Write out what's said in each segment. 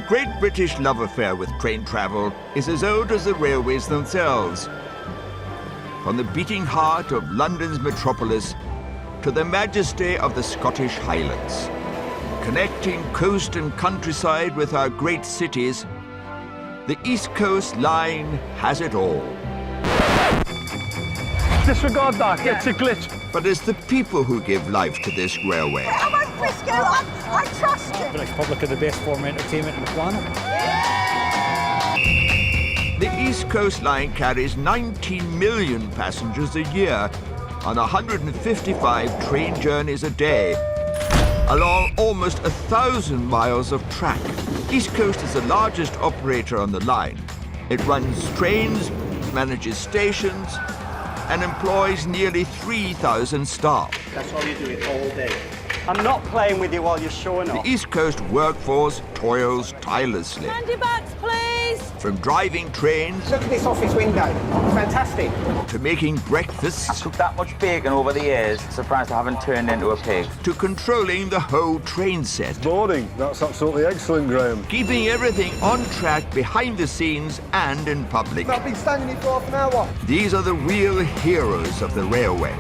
Great British love affair with train travel is as old as the railways themselves. From the beating heart of London's metropolis to the majesty of the Scottish Highlands. Connecting coast and countryside with our great cities, the East Coast Line has it all. Disregard that, it's a glitch. But it's the people who give life to this railway. Come on, Frisco, I trust you. British public are the best form of entertainment on the planet. The East Coast Line carries 19 million passengers a year on 155 train journeys a day, along almost 1,000 miles of track. East Coast is the largest operator on the line. It runs trains, manages stations, and employs nearly 3,000 staff. That's all you do it all day. I'm not playing with you while you're showing off. The East Coast workforce toils tirelessly. Handy bags, please. From driving trains Look at this office window. Fantastic. to making breakfasts Took that much bacon over the years, surprised I haven't turned into a pig. to controlling the whole train set. Morning, that's absolutely excellent, Graham. Keeping everything on track behind the scenes and in public. I've been standing here for half an hour. These are the real heroes of the railway.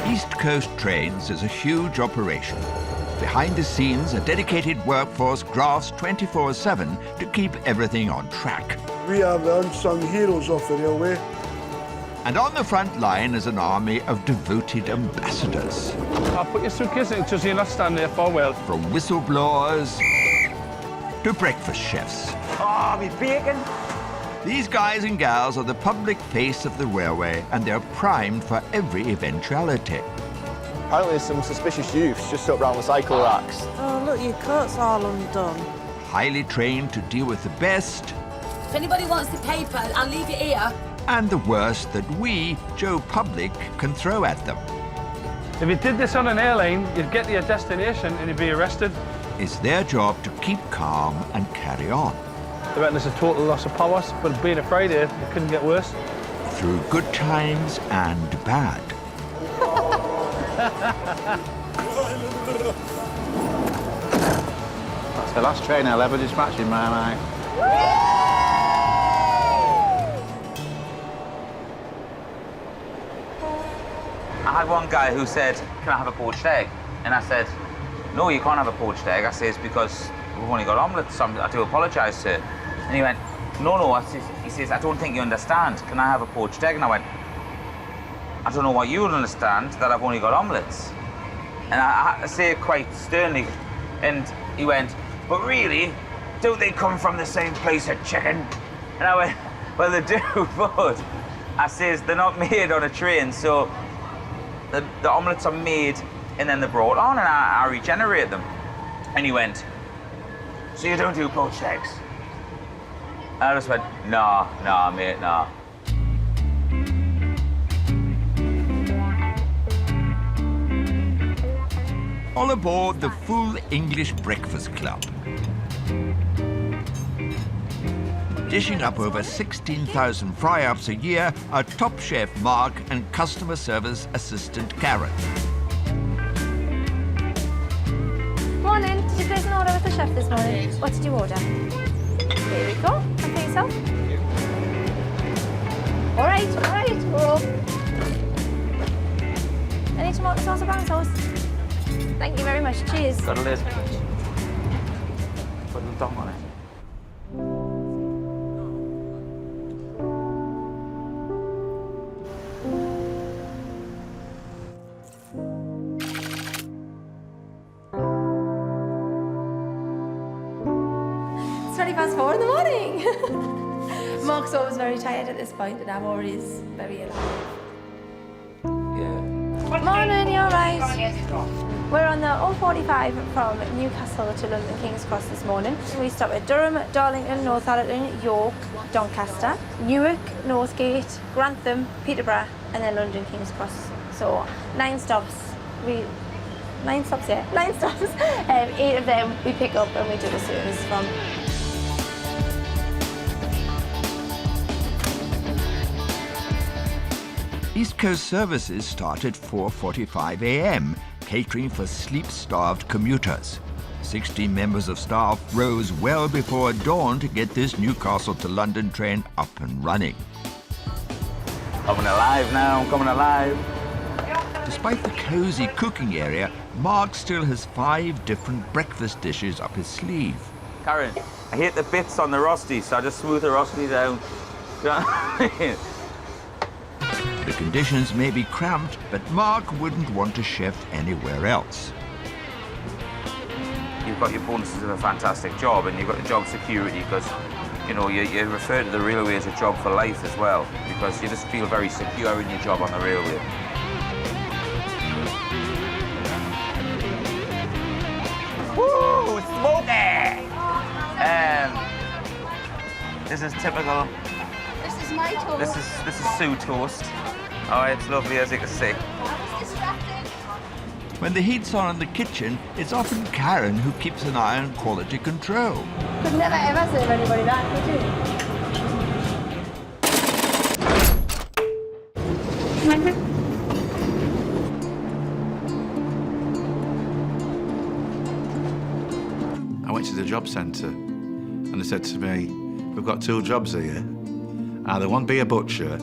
East Coast Trains is a huge operation. Behind the scenes, a dedicated workforce grafts 24/7 to keep everything on track. We are the unsung heroes of the railway. And on the front line is an army of devoted ambassadors. I'll put your suitcase in so you're not standing there for a while. From whistleblowers to breakfast chefs. Oh, me bacon. These guys and gals are the public face of the railway, and they're primed for every eventuality. Apparently there's some suspicious youths just up around the cycle racks. Oh, look, your coat's all undone. Highly trained to deal with the best If anybody wants the paper, I'll leave it here. and the worst that we, Joe Public, can throw at them. If you did this on an airline, you'd get to your destination and you'd be arrested. It's their job to keep calm and carry on. They reckon there's a total loss of power, but being a Friday, it couldn't get worse. Through good times and bad. That's the last train I'll ever dispatch in my life. I had one guy who said, "Can I have a poached egg?" And I said, "No, you can't have a poached egg." I says, "Because we've only got omelettes. I do apologise, sir." And he went, "No." He says, "I don't think you understand. Can I have a poached egg?" And I went, "I don't know what you would understand, that I've only got omelettes." And I had to say it quite sternly. And he went, "But really, don't they come from the same place as chicken?" And I went, "Well, they do, but..." I says, "They're not made on a train, so the omelettes are made and then they're brought on, and I regenerate them." And he went, "So you don't do poached eggs?" And I just went, nah, mate, nah. All aboard the Full English Breakfast Club. Dishing up over 16,000 fry-ups a year are top chef Mark and customer service assistant Karen. Morning. Did you place an order with the chef this morning? What did you order? Here we go. And for yourself. All right, we're off. Any tomato sauce or brown sauce? Thank you very much. Cheers. Got a lid. Put the dog on it. It's 4:20 in the morning. Mark's always very tired at this point, and I'm always very ill. Morning, you all right? We're on the 045 from Newcastle to London King's Cross this morning. We stop at Durham, Darlington, Northallerton, York, Doncaster, Newark, Northgate, Grantham, Peterborough, and then London King's Cross. So 9 stops. 9 stops, yeah. 9 stops. 8 of them we pick up and we do the service from. East Coast services start at 4:45 a.m., catering for sleep-starved commuters. 16 members of staff rose well before dawn to get this Newcastle to London train up and running. Coming alive now, coming alive. Despite the cosy cooking area, Mark still has 5 different breakfast dishes up his sleeve. Karen, I hate the bits on the rosti, so I just smooth the rosti down. Do you know what I mean? The conditions may be cramped, but Mark wouldn't want to chef anywhere else. You've got your bonuses of a fantastic job, and you've got the job security, because you know you refer to the railway as a job for life as well, because you just feel very secure in your job on the railway. Woo! Smoky! This is typical. This is my toast. This is Sue toast. Oh, it's lovely, as you can see. When the heat's on in the kitchen, it's often Karen who keeps an eye on quality control. Could never ever serve anybody that, could you? I went to the job centre and they said to me, we've got 2 jobs here. Either one be a butcher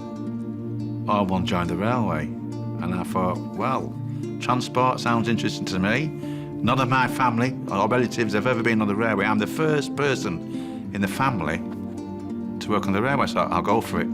or one join the railway. And I thought, well, transport sounds interesting to me. None of my family or relatives have ever been on the railway. I'm the first person in the family to work on the railway, so I'll go for it.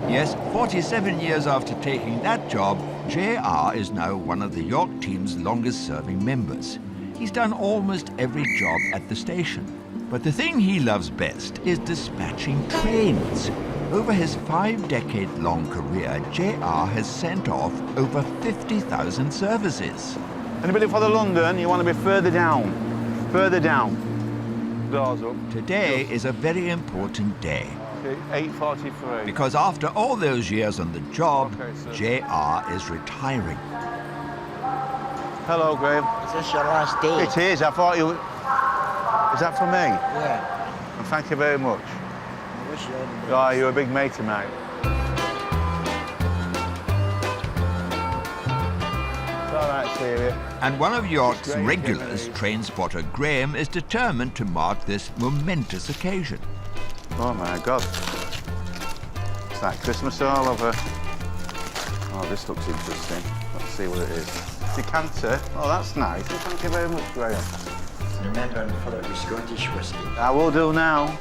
Yes, 47 years after taking that job, JR is now one of the York team's longest-serving members. He's done almost every job at the station. But the thing he loves best is dispatching trains. Over his 5-decade-long career, JR has sent off over 50,000 services. Anybody for the London, you want to be further down. Further down. Doors up. Today is a very important day. 8:43. Because after all those years on the job, JR is retiring. Hello, Graham. Is this your last day? It is. I thought you... Is that for me? Yeah. Well, thank you very much. I wish you all the best. Oh, you're a big mate of mine. It's all right, Syria. And one of York's regulars, train spotter Graham, is determined to mark this momentous occasion. Oh, my God. It's like Christmas all over. Oh, this looks interesting. Let's see what it is. Decanter. Oh, that's nice. Thank you very much, Graham. Remember and fill it with Scottish whiskey. I will do now.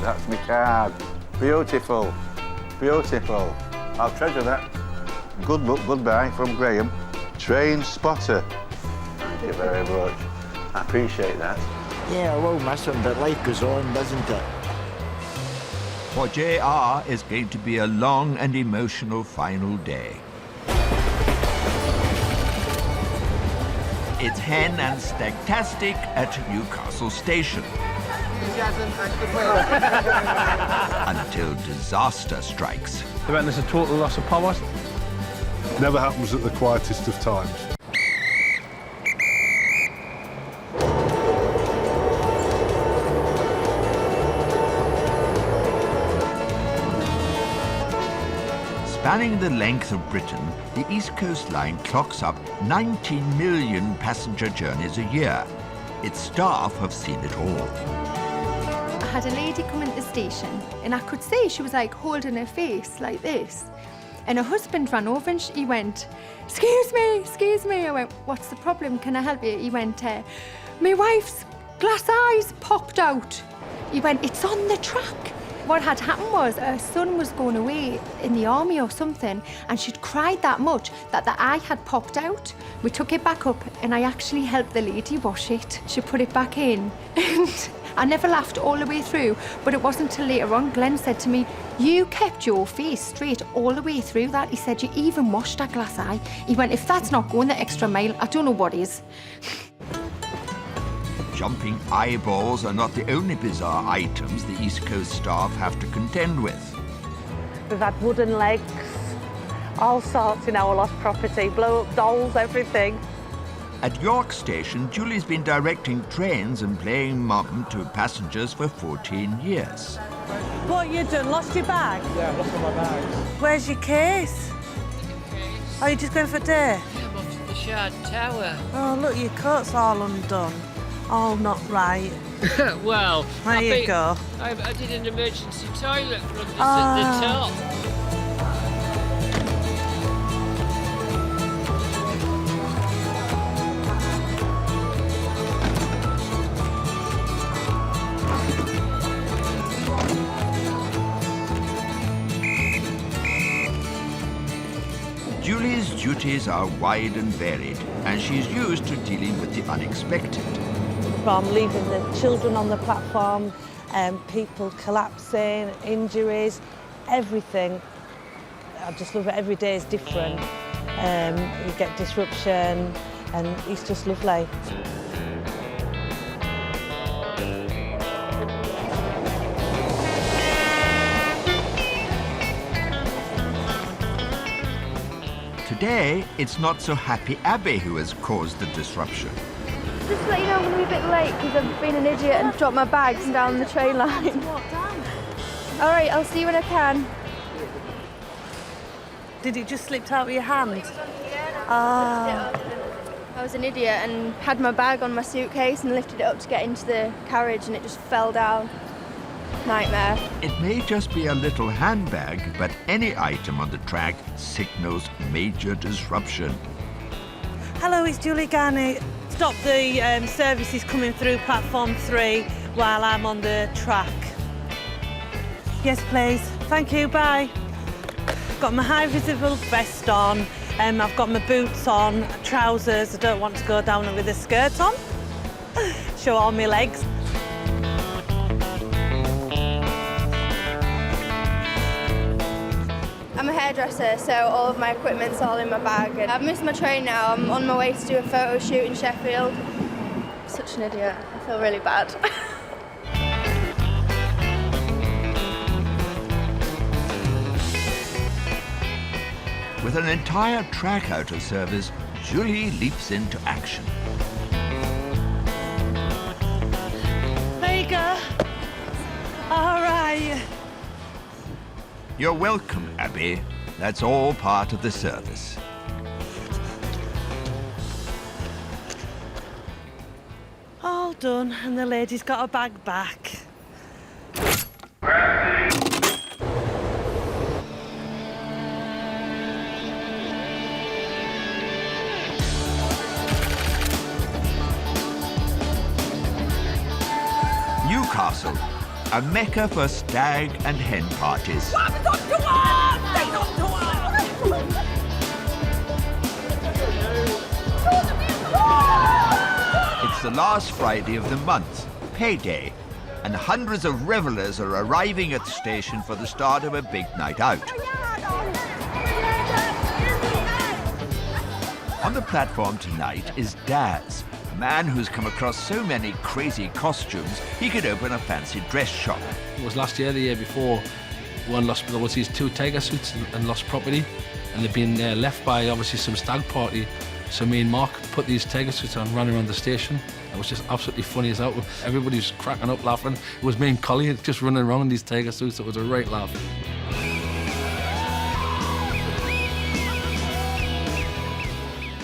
That's my card. Beautiful. Beautiful. I'll treasure that. Good luck, goodbye from Graham. Train spotter. Thank you very much. I appreciate that. Yeah, I will miss him, but life goes on, doesn't it? For JR is going to be a long and emotional final day. It's hen and stagtastic at Newcastle Station. Until disaster strikes. They went, there's a total loss of power. Never happens at the quietest of times. Spanning the length of Britain, the East Coast Line clocks up 19 million passenger journeys a year. Its staff have seen it all. I had a lady come into the station and I could see she was like holding her face like this. And her husband ran over and he went, excuse me. I went, what's the problem? Can I help you? He went, my wife's glass eyes popped out. He went, it's on the track. What had happened was her son was going away in the army or something and she'd cried that much that the eye had popped out. We took it back up and I actually helped the lady wash it. She put it back in and I never laughed all the way through, but it wasn't until later on Glenn said to me, you kept your face straight all the way through that. He said, you even washed that glass eye. He went, if that's not going the extra mile, I don't know what is. Jumping eyeballs are not the only bizarre items the East Coast staff have to contend with. We've had wooden legs, all sorts in our lost property, blow-up dolls, everything. At York Station, Julie's been directing trains and playing mum to passengers for 14 years. What you done? Lost your bag? Yeah, I've lost all my bags. Where's your case? Are you just going for a day? Yeah, I'm off to the Shard Tower. Oh, look, your coat's all undone. All not right. Well, There you go. I did an emergency toilet from the top. Julie's duties are wide and varied, and she's used to dealing with the unexpected. From leaving the children on the platform, people collapsing, injuries, everything. I just love it. Every day is different. You get disruption, and it's just lovely. Today, it's not so happy Abby who has caused the disruption. Just to let you know, I'm going to be a bit late because I've been an idiot and dropped my bags down the train line. All right, I'll see you when I can. Did it just slip out of your hand? Ah. I was an idiot and had my bag on my suitcase and lifted it up to get into the carriage and it just fell down. Nightmare. It may just be a little handbag, but any item on the track signals major disruption. Hello, it's Julie Garney. Stop the services coming through platform 3 while I'm on the track. Yes, please. Thank you, bye. Got my high visible vest on, I've got my boots on, trousers. I don't want to go down with a skirt on. Show all my legs. I'm a hairdresser, so all of my equipment's all in my bag. And I've missed my train now. I'm on my way to do a photo shoot in Sheffield. Such an idiot. I feel really bad. With an entire track out of service, Julie leaps into action. There you go. All right. You're welcome, Abby. That's all part of the service. All done, and the lady's got her bag back. Newcastle, a mecca for stag and hen parties. It's the last Friday of the month, Payday, and hundreds of revelers are arriving at the station for the start of a big night out. On the platform tonight is Daz, a man who's come across so many crazy costumes he could open a fancy dress shop. It was last year, the year before, one lost these 2 tiger suits and lost property, and they've been left by obviously some stag party. So me and Mark put these tiger suits on, ran around the station. It was just absolutely funny as hell. Everybody was cracking up laughing. It was me and Collie just running around in these tiger suits. It was a right laugh.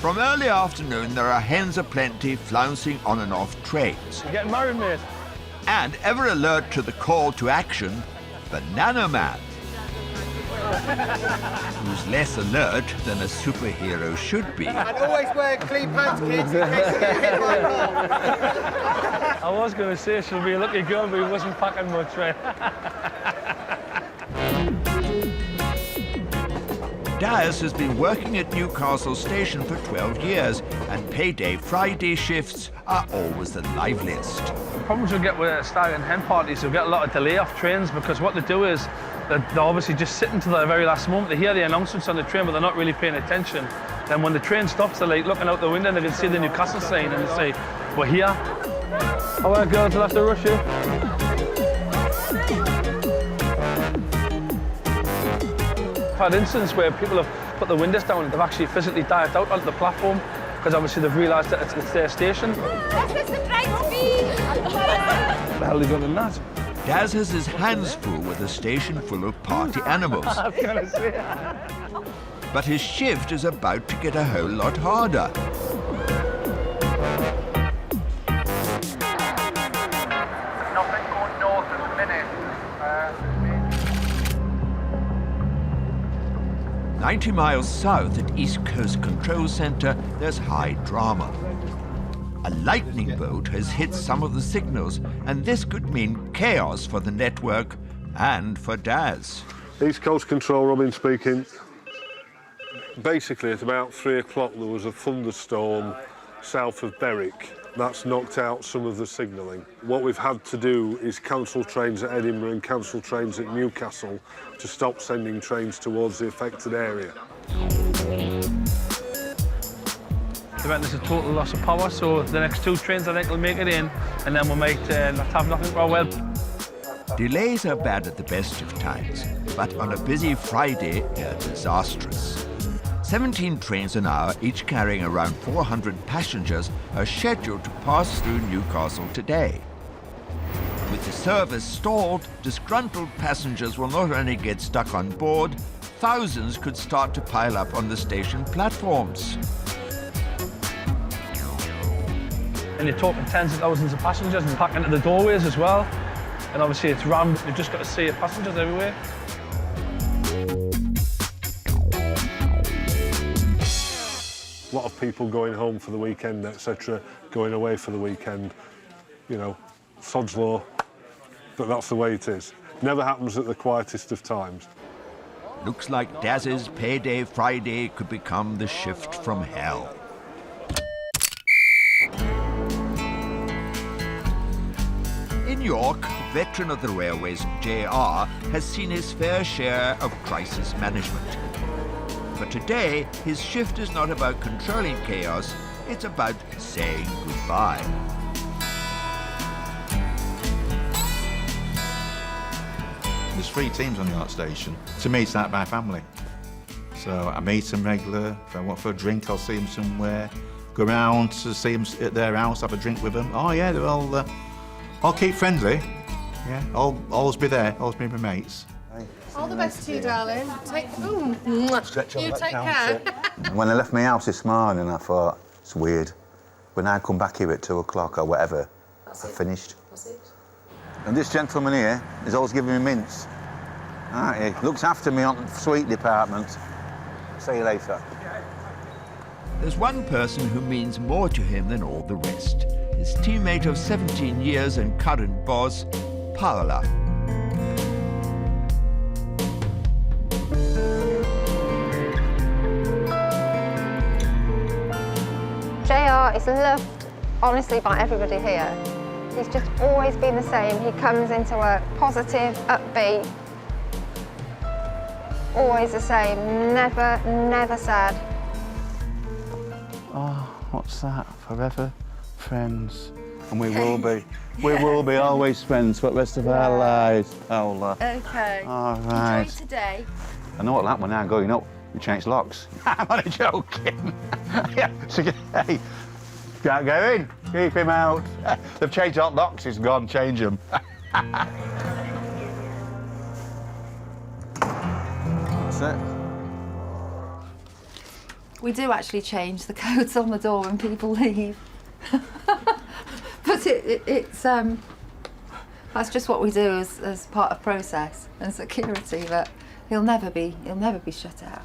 From early afternoon, there are hens aplenty flouncing on and off trains. You getting married, mate? And ever alert to the call to action, Banana Man, who's less alert than a superhero should be. And always wear clean pants, kids, in case you get hit by a car. I was going to say she'll be a lucky girl, but he wasn't packing much, right? Daz has been working at Newcastle Station for 12 years, and Payday Friday shifts are always the liveliest. The problems we get with stag and hen parties, we get a lot of delay off trains because what they do is they're obviously just sitting to the very last moment. They hear the announcements on the train, but they're not really paying attention. Then when the train stops, they're like looking out the window and they can see the Newcastle sign and they say, "We're here." All right, girls, we'll have to rush you. had incidents where people have put the windows down and they've actually physically dived out onto the platform because obviously they've realised that it's their station. What is the train speed? What the hell are they doing in that? Daz has his hands full with a station full of party animals. But his shift is about to get a whole lot harder. Nothing going north at the minute. 90 miles south at East Coast Control Centre, there's high drama. A lightning bolt has hit some of the signals, and this could mean chaos for the network and for Daz. East Coast Control, Robin speaking. Basically, at about 3 o'clock, there was a thunderstorm south of Berwick. That's knocked out some of the signalling. What we've had to do is cancel trains at Edinburgh and cancel trains at Newcastle to stop sending trains towards the affected area. They reckon there's a total loss of power, so the next 2 trains I think will make it in, and then we might not have nothing for a while. Delays are bad at the best of times, but on a busy Friday, they're disastrous. 17 trains an hour, each carrying around 400 passengers, are scheduled to pass through Newcastle today. With the service stalled, disgruntled passengers will not only get stuck on board, thousands could start to pile up on the station platforms. And you're talking tens of thousands of passengers and pack into the doorways as well. And obviously it's rammed, you've just got a sea of passengers everywhere. A lot of people going home for the weekend, etc., going away for the weekend. You know, sod's law, but that's the way it is. Never happens at the quietest of times. Looks like Daz's Payday Friday could become the shift from hell. In York, a veteran of the railways, JR, has seen his fair share of crisis management. But today, his shift is not about controlling chaos, it's about saying goodbye. There's 3 teams on the art station. To me, it's like my family. So I meet them regular. If I want for a drink, I'll see them somewhere. Go around to see them at their house, have a drink with them. Oh yeah, they're all keep friendly. Yeah, always be there, always be my mates. All the best to you, darling. You take care. When I left my house this morning, I thought, it's weird. When I come back here at 2 o'clock or whatever, I finished. That's it. And this gentleman here is always giving me mints. He looks after me on the sweet department. See you later. There's one person who means more to him than all the rest. His teammate of 17 years and current boss, Paola. JR is loved, honestly, by everybody here. He's just always been the same. He comes into work positive, upbeat, always the same, never sad. Oh, what's that? Forever friends. And we will be. We will be always friends for the rest of our lives, Paola. Okay. All right. Enjoy today. I know what that one now going up. We changed locks. I'm only joking. Yeah, so, hey, can't go in. Keep him out. They've changed hot locks. He's gone. Change them. That's it. We do actually change the codes on the door when people leave. But it's that's just what we do as part of process and security, but he'll never be shut out.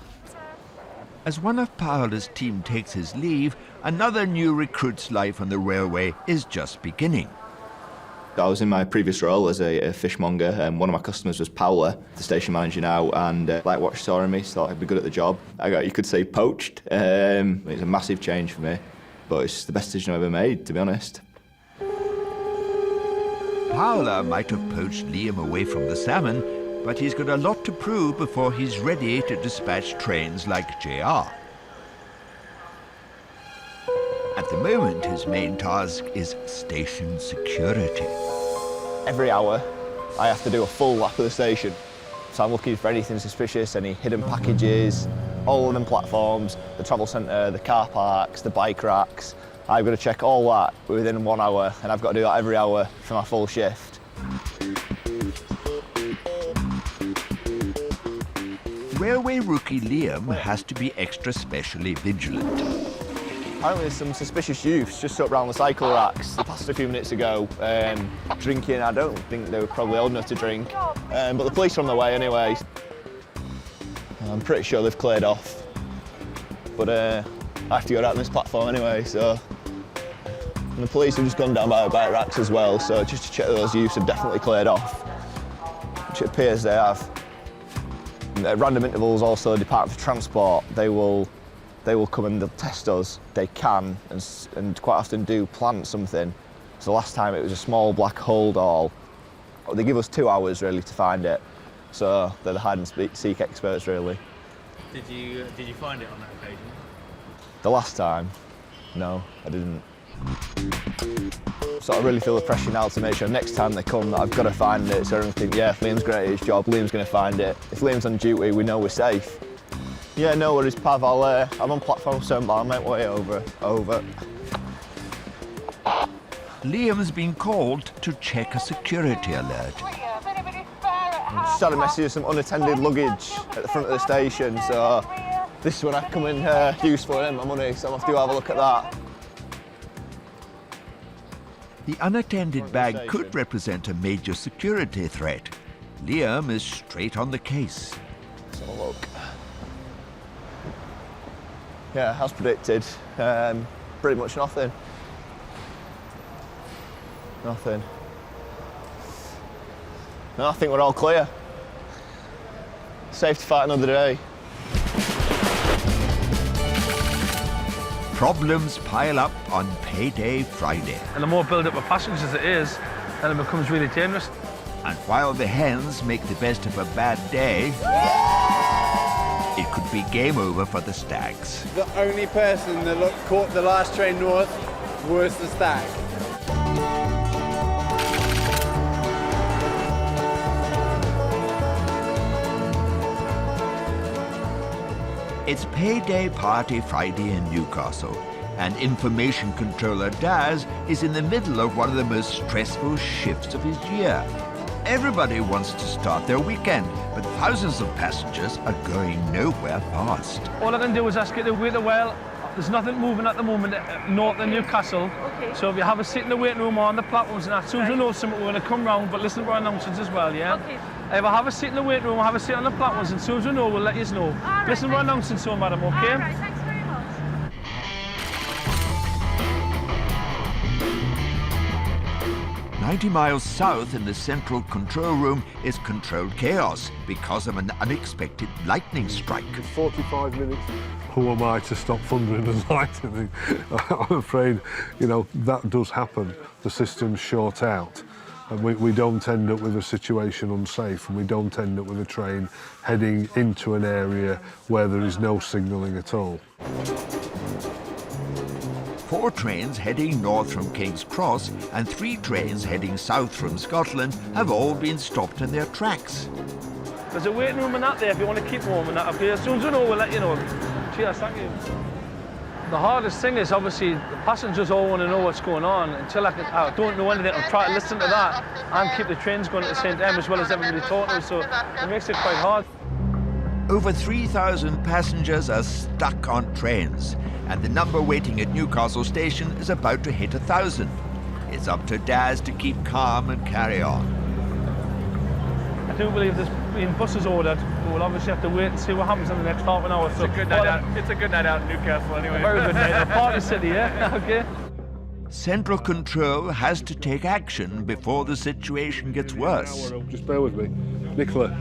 As one of Paola's team takes his leave, another new recruit's life on the railway is just beginning. I was in my previous role as a fishmonger, and one of my customers was Paola, the station manager now, and like what she saw in me, thought I'd be good at the job. I got, you could say, poached. It's a massive change for me, but it's the best decision I've ever made, to be honest. Paola might have poached Liam away from the salmon, but he's got a lot to prove before he's ready to dispatch trains like JR. At the moment, his main task is station security. Every hour, I have to do a full lap of the station. So I'm looking for anything suspicious, any hidden packages, all of them platforms, the travel centre, the car parks, the bike racks. I've got to check all that within 1 hour, and I've got to do that every hour for my full shift. Railway rookie Liam has to be extra specially vigilant. Apparently there's some suspicious youths just up around the cycle racks. They passed a few minutes ago, drinking. I don't think they were probably old enough to drink, but the police are on their way anyway. I'm pretty sure they've cleared off, but I have to go down this platform anyway, so. And the police have just gone down by the bike racks as well, so just to check that those youths have definitely cleared off, which it appears they have. At random intervals also, the Department for Transport, they will come and they'll test us. They can and quite often do plant something. So last time it was a small black hole doll. They give us 2 hours really to find it. So they're the hide and seek experts really. Did you find it on that occasion? The last time, no, I didn't. So I really feel the pressure now to make sure next time they come that I've got to find it. So I think, yeah, if Liam's great at his job, Liam's going to find it. If Liam's on duty, we know we're safe. Yeah, no worries, Pav. I'm on platform 7, but I'll make my way over. Over. Liam's been called to check a security alert. I just had a message of some unattended luggage at the front of the station, so this is when I come in useful and earn my money, so I'll have to have a look at that. The unattended bag could represent a major security threat. Liam is straight on the case. Let's have a look. Yeah, as predicted, pretty much nothing. Nothing. No, I think we're all clear. Safe to fight another day. Problems pile up on Payday Friday. And the more build-up of passengers it is, then it becomes really dangerous. And while the hens make the best of a bad day, it could be game over for the Stags. The only person that caught the last train north was the Stag. It's Payday Party Friday in Newcastle, and Information Controller Daz is in the middle of one of the most stressful shifts of his year. Everybody wants to start their weekend, but thousands of passengers are going nowhere fast. All I can do is ask you to wait a while. There's nothing moving at the moment north of Newcastle. Okay. So if you have a seat in the waiting room or on the platforms, and as soon as we know something, we're going to come round, but listen to our announcements as well, yeah? Okay. If I have a seat in the waiting room, I have a seat on the platforms, and as soon as we know, we'll let you know. Right, listen to our announcements, so madam, okay? All right, thanks very much. 90 miles south in the central control room is controlled chaos because of an unexpected lightning strike. 45 minutes. Who am I to stop thundering and lightning? I'm afraid, you know, that does happen. The systems short out. And we don't end up with a situation unsafe, and we don't end up with a train heading into an area where there is no signalling at all. 4 trains heading north from King's Cross and 3 trains heading south from Scotland have all been stopped in their tracks. There's a waiting room and that there if you want to keep warm and that up here. As soon as we know, we'll let you know. Cheers, thank you. The hardest thing is obviously the passengers all want to know what's going on. Until I don't know anything, I'll try to listen to that and keep the trains going at the same time as well as everybody talking, so it makes it quite hard. Over 3,000 passengers are stuck on trains, and the number waiting at Newcastle station is about to hit 1,000. It's up to Daz to keep calm and carry on. I do believe there's been buses ordered, but we'll obviously have to wait and see what happens in the next half an hour. It's a good night out. It's a good night out in Newcastle anyway. A very good night. A party city, yeah? Okay. Central Control has to take action before the situation gets worse. Just bear with me. Nicola,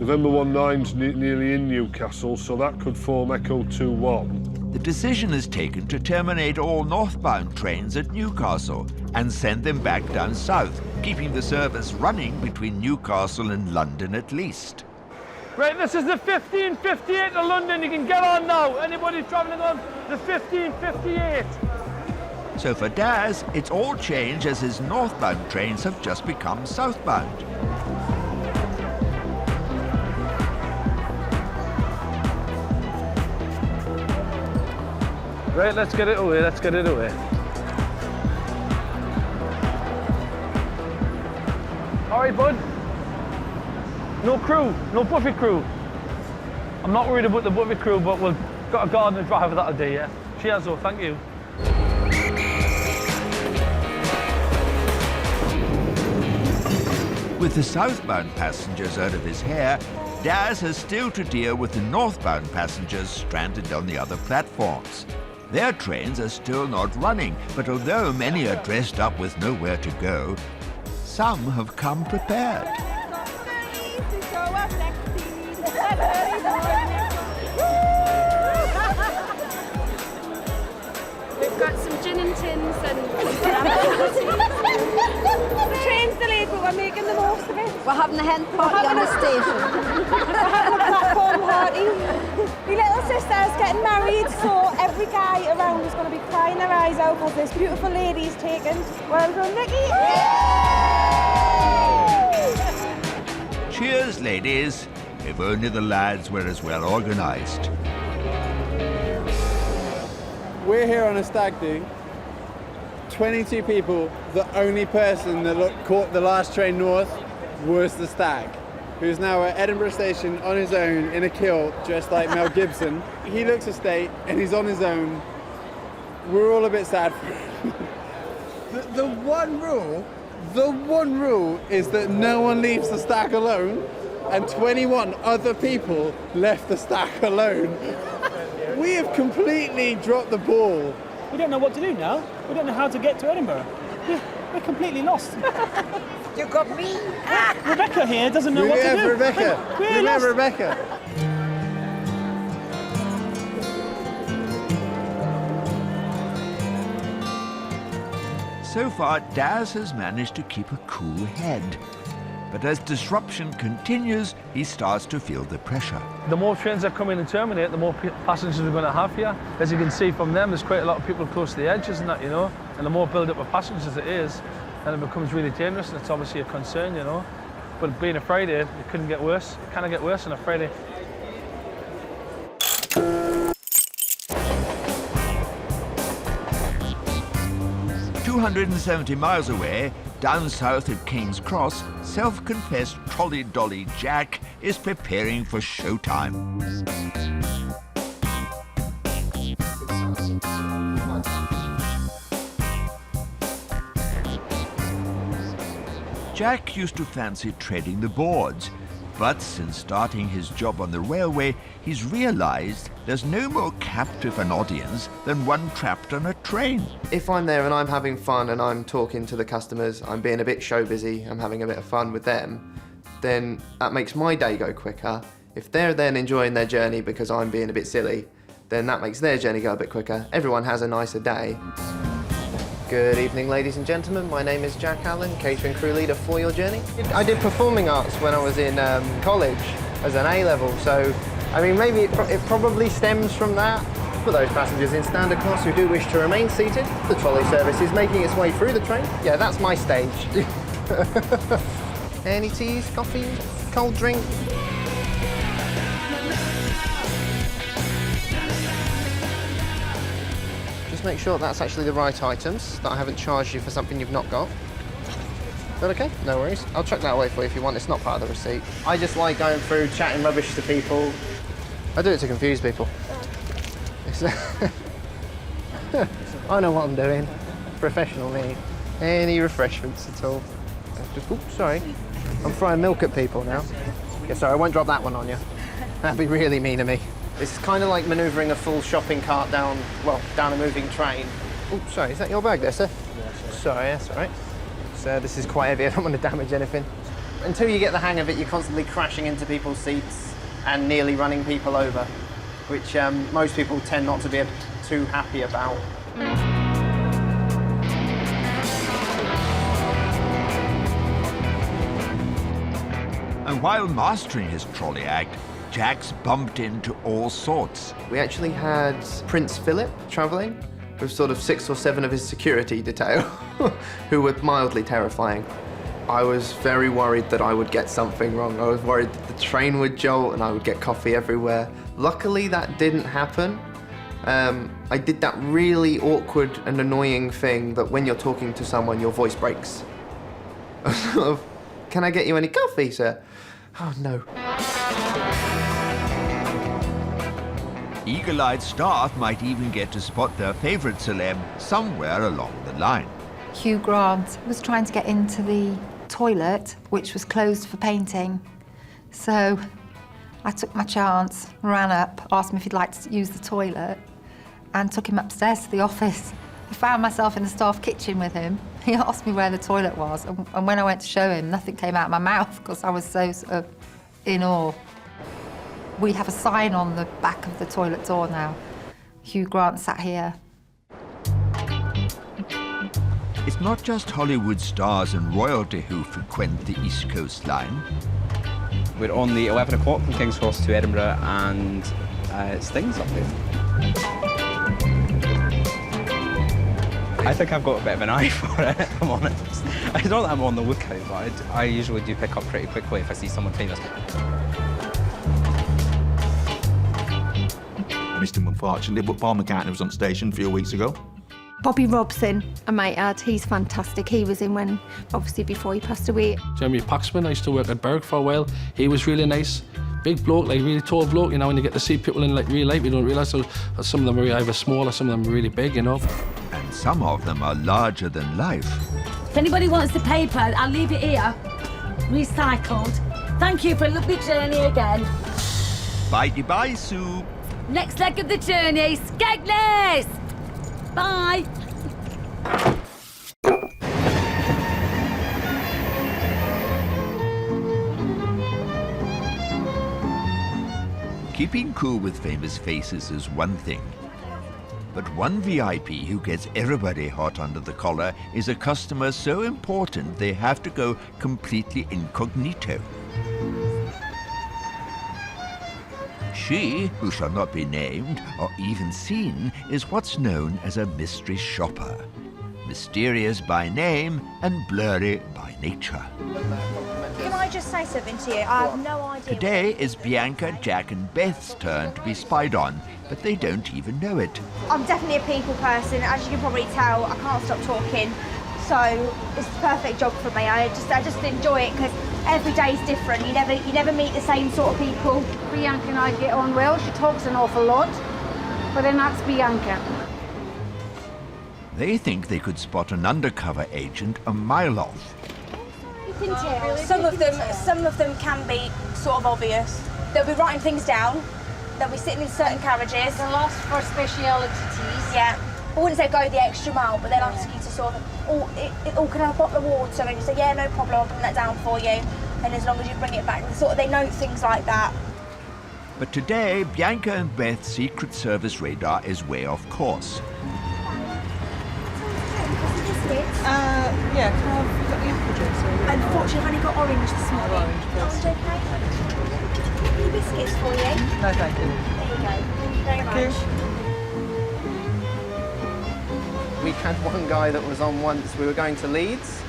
November 19's nearly in Newcastle, so that could form Echo 2-1. The decision is taken to terminate all northbound trains at Newcastle and send them back down south, keeping the service running between Newcastle and London at least. Right, this is the 1558 to London. You can get on now. Anybody travelling on the 1558? So for Daz, it's all changed as his northbound trains have just become southbound. Right, let's get it away, let's get it away. All right, bud. No crew, no buffet crew. I'm not worried about the buffet crew, but we've got a gardener driver that'll do, yeah? Cheers, though, thank you. With the southbound passengers out of his hair, Daz has still to deal with the northbound passengers stranded on the other platforms. Their trains are still not running, but although many are dressed up with nowhere to go, some have come prepared. We've got some gin and tins and... The train's delayed, but we're making the most of it. We're having a hen party on the station. We're having a platform party. My little sister's getting married, so every guy around is going to be crying their eyes out because this beautiful lady's taken. Well done, Nikki. Cheers, ladies. If only the lads were as well organised. We're here on a stag do. 22 people. The only person that caught the last train north was the stag, who's now at Edinburgh Station on his own in a kilt, dressed like Mel Gibson. He looks a state and he's on his own. We're all a bit sad for him. The one rule is that no one leaves the stag alone, and 21 other people left the stag alone. We have completely dropped the ball. We don't know what to do now. We don't know how to get to Edinburgh. We're completely lost. You got me. Rebecca here doesn't know what to do. Rebecca. We're We met lost. Rebecca. So far, Daz has managed to keep a cool head. But as disruption continues, he starts to feel the pressure. The more trains that come in and terminate, the more passengers we're going to have here. As you can see from them, there's quite a lot of people close to the edges and that, you know. And the more build-up of passengers it is, then it becomes really dangerous, and it's obviously a concern, you know. But being a Friday, it couldn't get worse. It cannot get worse on a Friday. "270 miles away, down south at King's Cross, self-confessed trolley dolly Jack is preparing for showtime. Jack used to fancy treading the boards, but since starting his job on the railway, he's realized there's no more captive an audience than one trapped on a train. If I'm there and I'm having fun and I'm talking to the customers, I'm being a bit show busy, I'm having a bit of fun with them, then that makes my day go quicker. If they're then enjoying their journey because I'm being a bit silly, then that makes their journey go a bit quicker. Everyone has a nicer day. Good evening, ladies and gentlemen. My name is Jack Allen, catering crew leader for your journey. I did performing arts when I was in college as an A-level, so I mean, maybe it probably stems from that. For those passengers in standard class who do wish to remain seated, the trolley service is making its way through the train. Yeah, that's my stage. Any teas, coffee, cold drink? Just make sure that's actually the right items, that I haven't charged you for something you've not got. Is that okay? No worries. I'll chuck that away for you if you want. It's not part of the receipt. I just like going through, chatting rubbish to people. I do it to confuse people. I know what I'm doing. Professional me. Any refreshments at all? Oops, sorry. I'm throwing milk at people now. Yeah, sorry, I won't drop that one on you. That'd be really mean of me. It's kind of like manoeuvring a full shopping cart down a moving train. Oops, sorry, is that your bag there, sir? Yes, sorry, that's all right. So this is quite heavy, I don't want to damage anything. Until you get the hang of it, you're constantly crashing into people's seats and nearly running people over, which most people tend not to be too happy about. And while mastering his trolley act, Jack's bumped into all sorts. We actually had Prince Philip travelling with sort of 6 or 7 of his security detail who were mildly terrifying. I was very worried that I would get something wrong. I was worried that the train would jolt and I would get coffee everywhere. Luckily, that didn't happen, I did that really awkward and annoying thing that when you're talking to someone, your voice breaks. Sort of, can I get you any coffee, sir? Oh, no. Eagle-eyed staff might even get to spot their favourite celeb somewhere along the line. Hugh Grant was trying to get into the toilet, which was closed for painting. So I took my chance, ran up, asked him if he'd like to use the toilet, and took him upstairs to the office. I found myself in the staff kitchen with him. He asked me where the toilet was, and when I went to show him, nothing came out of my mouth because I was so sort of in awe. We have a sign on the back of the toilet door now. Hugh Grant sat here. It's not just Hollywood stars and royalty who frequent the East Coast line. We're on the 11 o'clock from King's Cross to Edinburgh, and Sting's up there. I think I've got a bit of an eye for it, if I'm honest. It's not that I'm on the lookout, but I usually do pick up pretty quickly if I see someone famous. Missed him, unfortunately, but Paul McCartney was on station a few weeks ago. Bobby Robson, a mate had, he's fantastic. He was in when, obviously, before he passed away. Jeremy Paxman, I used to work at Berg for a while. He was really nice. Big bloke, like really tall bloke, you know, when you get to see people in like real life, you don't realise some of them are either small or some of them are really big, you know. And some of them are larger than life. If anybody wants the paper, I'll leave it here. Recycled. Thank you for a lovely journey again. Bye-bye, Sue. Next leg of the journey, Skegness! Bye! Keeping cool with famous faces is one thing. But one VIP who gets everybody hot under the collar is a customer so important they have to go completely incognito. She, who shall not be named or even seen, is what's known as a mystery shopper. Mysterious by name and blurry by nature. Can I just say something to you? I have no idea. Today is Bianca, Jack and Beth's turn to be spied on, but they don't even know it. I'm definitely a people person. As you can probably tell, I can't stop talking. So it's the perfect job for me. I just enjoy it because every day is different. You never meet the same sort of people. Bianca and I get on well. She talks an awful lot, but then that's Bianca. They think they could spot an undercover agent a mile off. Some of them can be sort of obvious. They'll be writing things down. They'll be sitting in certain carriages. They'll ask for speciality teas. Yeah. I wouldn't say go the extra mile, but they'll ask you to sort of, can I have a bottle of water? And you say, yeah, no problem, I'll bring that down for you. And as long as you bring it back, they note things like that. But today, Bianca and Beth's Secret Service radar is way off course. Yeah, can I have got the apple juice? Unfortunately, I've only got orange this morning. Orange, okay? Any biscuits for you? No, thank you. There you go. Thank you very much. We had one guy that was on once. We were going to Leeds.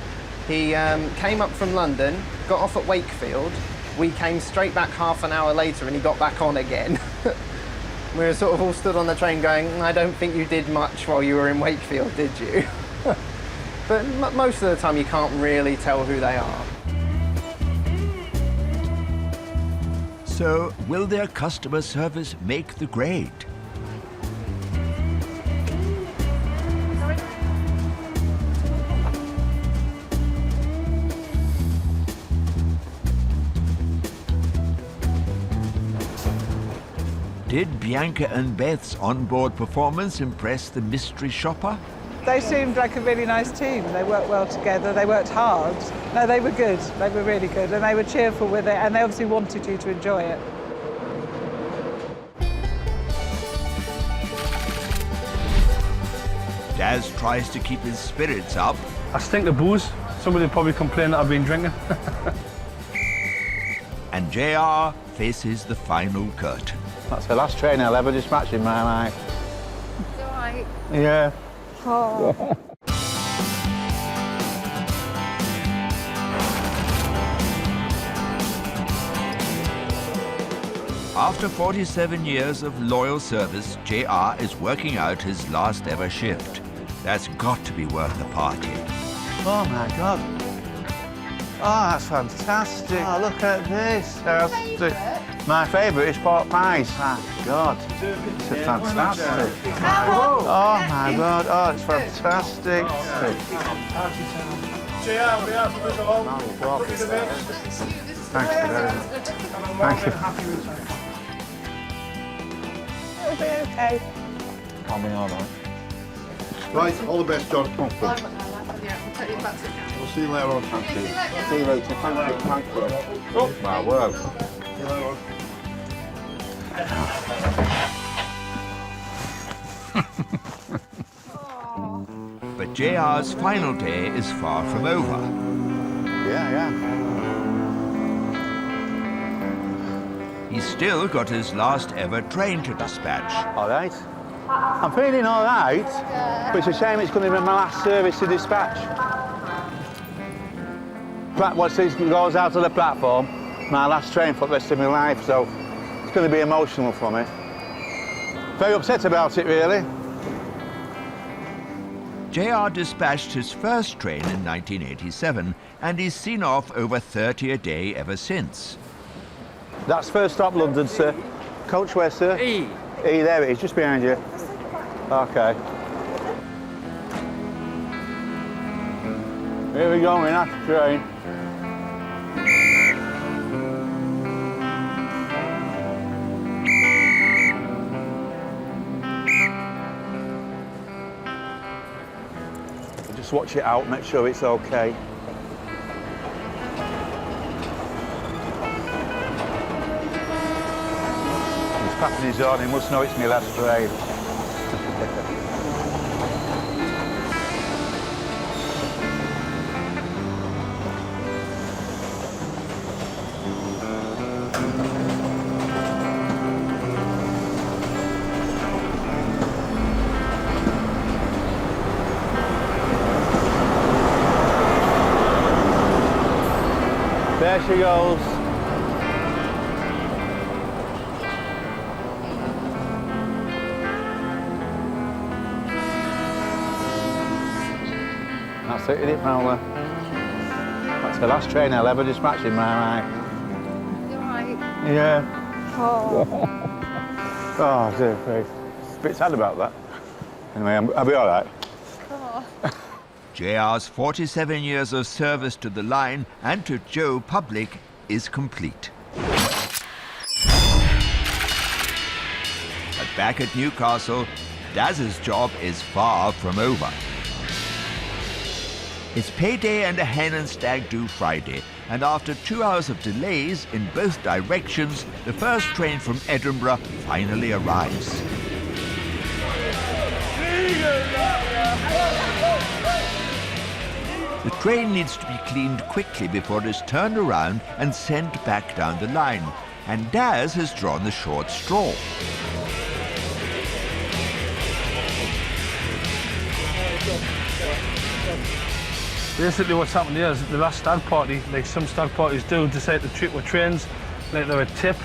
He came up from London, got off at Wakefield. We came straight back half an hour later and he got back on again. We were sort of all stood on the train going, I don't think you did much while you were in Wakefield, did you? But most of the time you can't really tell who they are. So, will their customer service make the grade? Did Bianca and Beth's onboard performance impress the mystery shopper? They seemed like a really nice team. They worked well together. They worked hard. No, they were good. They were really good. And they were cheerful with it. And they obviously wanted you to enjoy it. Daz tries to keep his spirits up. I stink of booze. Somebody will probably complain that I've been drinking. And JR faces the final curtain. That's the last train I'll ever dispatch in my life. Right. Yeah. Oh. After 47 years of loyal service, JR is working out his last ever shift. That's got to be worth the party. Oh my God. Oh, that's fantastic. Oh, look at this. My favourite is pork pies. My God. It's a fantastic. Oh my God. Oh, it's fantastic. Thank you very much. Thank you. It'll be okay. I'll be all right. Right, all the best, John. We'll see you later on. Thank you. See you later. Thank you. Thank you. Oh, my word. See you later on. But JR's final day is far from over. Yeah. He's still got his last ever train to dispatch. All right. I'm feeling all right, but it's a shame it's going to be my last service to dispatch. Once this goes out of the platform, my last train for the rest of my life, so it's going to be emotional for me. Very upset about it, really. JR dispatched his first train in 1987, and he's seen off over 30 a day ever since. That's first stop London, sir. Coach where, sir? E, there it is, just behind you. OK. Here we go, we're in after train. Just watch it out, make sure it's OK. He's passing his on, he must know it's my last train. There she goes. That's it, isn't it, Paula? That's the last train I'll ever dispatch in my life. You're right. Yeah. Oh. Oh, dear Faith. A bit sad about that. Anyway, I'll be all right. Oh. JR's 47 years of service to the line and to Joe Public is complete. But back at Newcastle, Daz's job is far from over. It's payday and a hen and stag do Friday, and after 2 hours of delays in both directions, the first train from Edinburgh finally arrives. The train needs to be cleaned quickly before it's turned around and sent back down the line, and Daz has drawn the short straw. Basically what's happened here is at the last stag party, like some stag parties do, decide to treat with trains like they're a tip.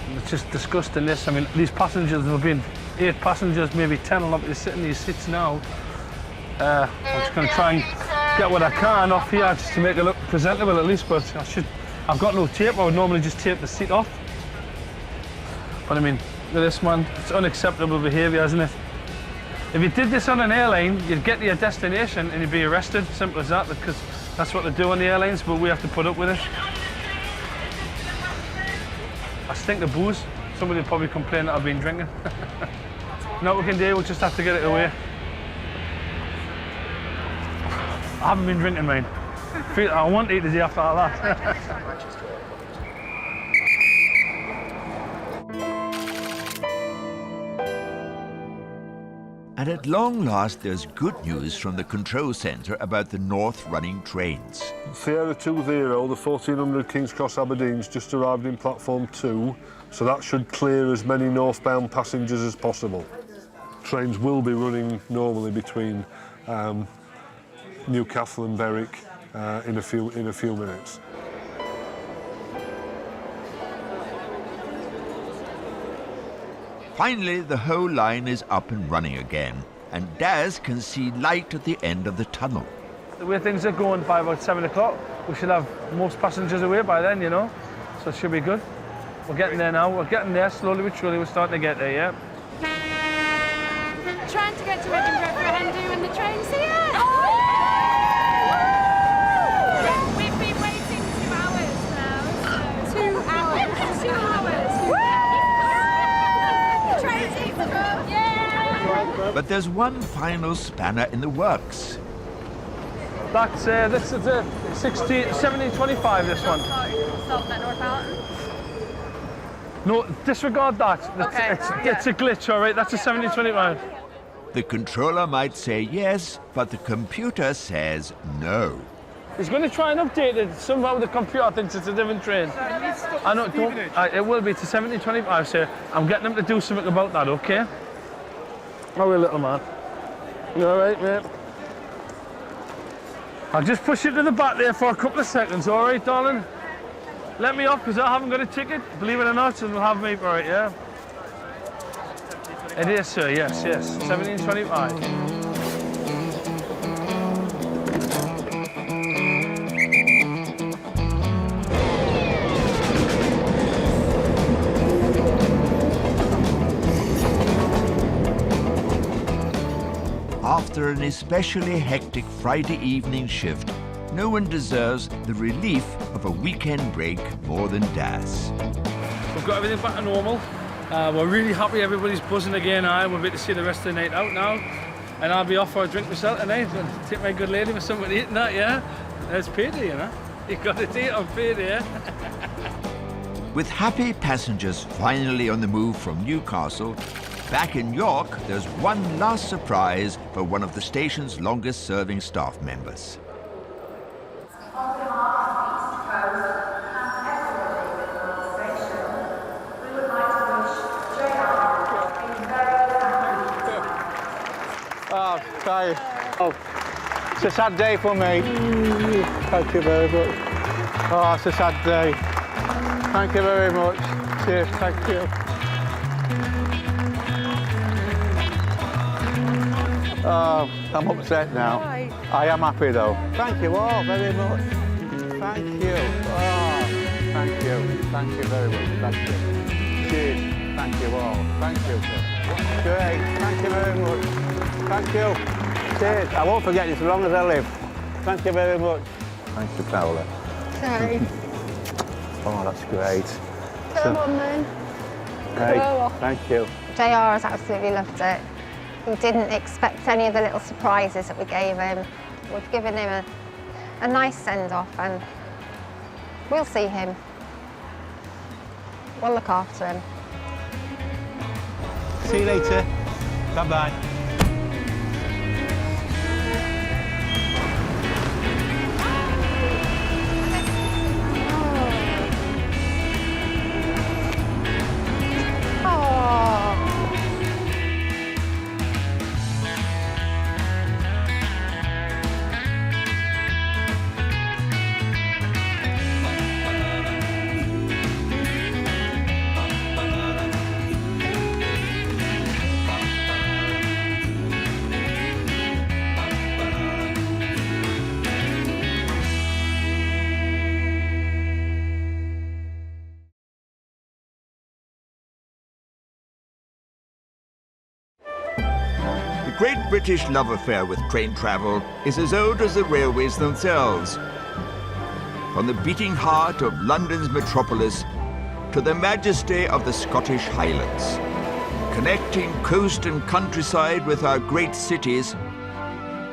And it's just disgusting this. I mean, these passengers, there have been 8 passengers, maybe 10 will not be sitting in these seats now. I'm just going to try and get what I can off here just to make it look presentable at least, but I've got no tape. I would normally just tape the seat off. But I mean, look at this, man. It's unacceptable behaviour, isn't it? If you did this on an airline, you'd get to your destination and you'd be arrested. Simple as that, because that's what they do on the airlines, but we have to put up with it. I stink of booze. Somebody will probably complain that I've been drinking. You know what we can do? We'll just have to get it away. I haven't been drinking, mate. I want to eat the day after all that. And at long last, there's good news from the control centre about the north running trains. Sierra 20, the 1400 King's Cross Aberdeen's just arrived in platform 2, so that should clear as many northbound passengers as possible. Trains will be running normally between Newcastle and Berwick in a few minutes. Finally, the whole line is up and running again, and Daz can see light at the end of the tunnel. The way things are going, by about 7 o'clock, we should have most passengers away by then, you know, so it should be good. We're getting there now. We're getting there slowly but surely. We're starting to get there, yeah. Trying to get to Edinburgh for a hen do and the train's here. We've been waiting 2 hours now. 2 hours. 2 hours. The train's here. Yeah. But there's one final spanner in the works. This is a 1725, this one. Stop at Northampton. No, disregard that. Okay, It's a glitch, all right? That's a 1725. The controller might say yes, but the computer says no. He's going to try and update it. Somehow the computer thinks it's a different train. I know, it will be. It's a 1725, so I'm getting him to do something about that, okay? Oh, you little man. You all right, mate? I'll just push you to the back there for a couple of seconds, all right, darling? Let me off, because I haven't got a ticket. Believe it or not, and we'll have me for it, yeah? It is, sir, yes, yes. 1725. After an especially hectic Friday evening shift, no one deserves the relief of a weekend break more than Daz. We've got everything back to normal. We're really happy everybody's buzzing again. We're about to see the rest of the night out now. And I'll be off for a drink myself tonight. I'll take my good lady for something to eat and that, yeah? It's payday, you know? You've got to eat on payday. With happy passengers finally on the move from Newcastle, back in York, there's one last surprise for one of the station's longest-serving staff members. Oh, sorry. Oh, it's a sad day for me. Thank you very much. Oh, it's a sad day. Thank you very much. Cheers, thank you. Oh, I'm upset now. I am happy though. Thank you all very much. Thank you. Oh, thank you. Thank you very much. Thank you. Cheers. Thank you all. Thank you. Great. Thank you very much. Thank you. Cheers. I won't forget this as long as I live. Thank you very much. Thank you, Paola. Okay. Oh, that's great. Come on then. Great. Thank you. JR has absolutely loved it. He didn't expect any of the little surprises that we gave him. We've given him a nice send-off and we'll see him. We'll look after him. See you later. Bye-bye. The great British love affair with train travel is as old as the railways themselves. From the beating heart of London's metropolis to the majesty of the Scottish Highlands, connecting coast and countryside with our great cities,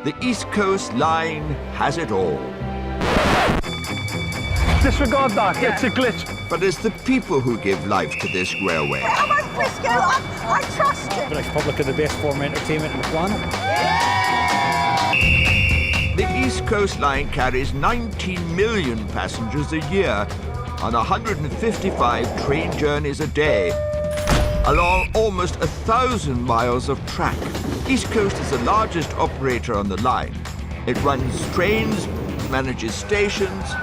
the East Coast Line has it all. Disregard that, it's a glitch. But it's the people who give life to this railway. I'm on Frisco, I trust you. British public are the best form of entertainment in the planet. The East Coast Line carries 19 million passengers a year on 155 train journeys a day, along almost 1,000 miles of track. East Coast is the largest operator on the line. It runs trains, manages stations,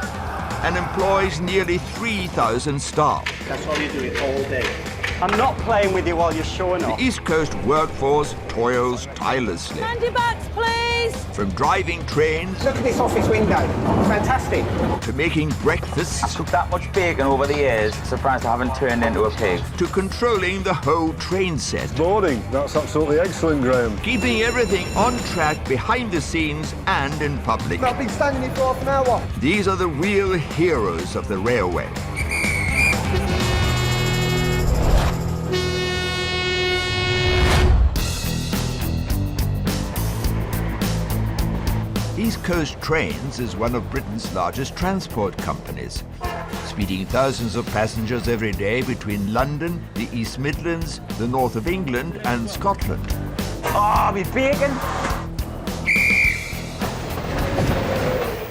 and employs nearly 3,000 staff. That's all you do all day. I'm not playing with you while you're showing off. The East Coast workforce toils tirelessly. Handy backs, please. From driving trains Look at this office window. Fantastic. to making breakfasts I've cooked that much bacon over the years. Surprised I haven't turned into a pig. to controlling the whole train set. Morning. That's absolutely excellent, Graham. Keeping everything on track behind the scenes and in public. I've been standing here for half an hour. These are the real heroes of the railway. East Coast Trains is one of Britain's largest transport companies, speeding thousands of passengers every day between London, the East Midlands, the north of England and Scotland. Oh, me bacon!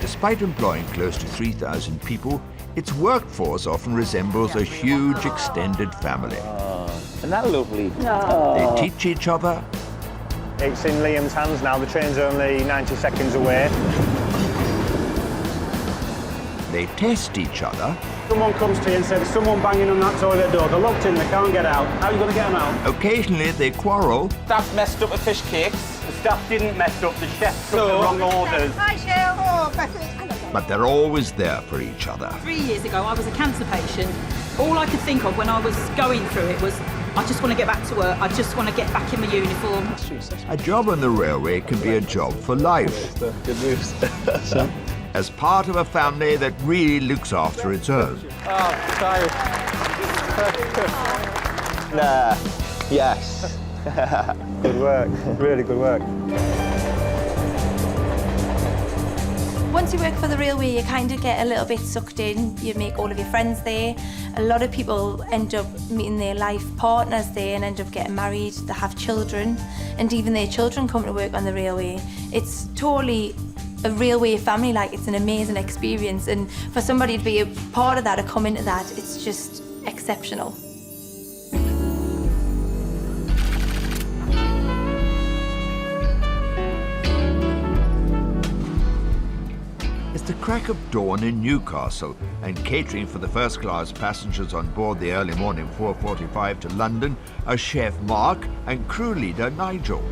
Despite employing close to 3,000 people, its workforce often resembles a huge extended family. Isn't that lovely? They teach each other, It's in Liam's hands now. The train's only 90 seconds away. they test each other, Someone comes to you and says, there's someone banging on that toilet door. They're locked in, they can't get out. How are you going to get them out? occasionally they quarrel, Staff messed up the fish cakes. The staff didn't mess up. The chef took the wrong orders. Hi, Cheryl. Oh, Becky. but they're always there for each other. 3 years ago, I was a cancer patient. All I could think of when I was going through it was, I just want to get back to work. I just want to get back in my uniform. A job on the railway can be a job for life. Good news. As part of a family that really looks after its own. Oh, sorry. Nah. Yes. Good work. Really good work. Once you work for the railway, you kind of get a little bit sucked in. You make all of your friends there. A lot of people end up meeting their life partners there and end up getting married. They have children, and even their children come to work on the railway. It's totally a railway family. Like, it's an amazing experience, and for somebody to be a part of that or come into that, it's just exceptional. It's the crack of dawn in Newcastle, and catering for the first-class passengers on board the early morning 4:45 to London are Chef Mark and crew leader Nigel.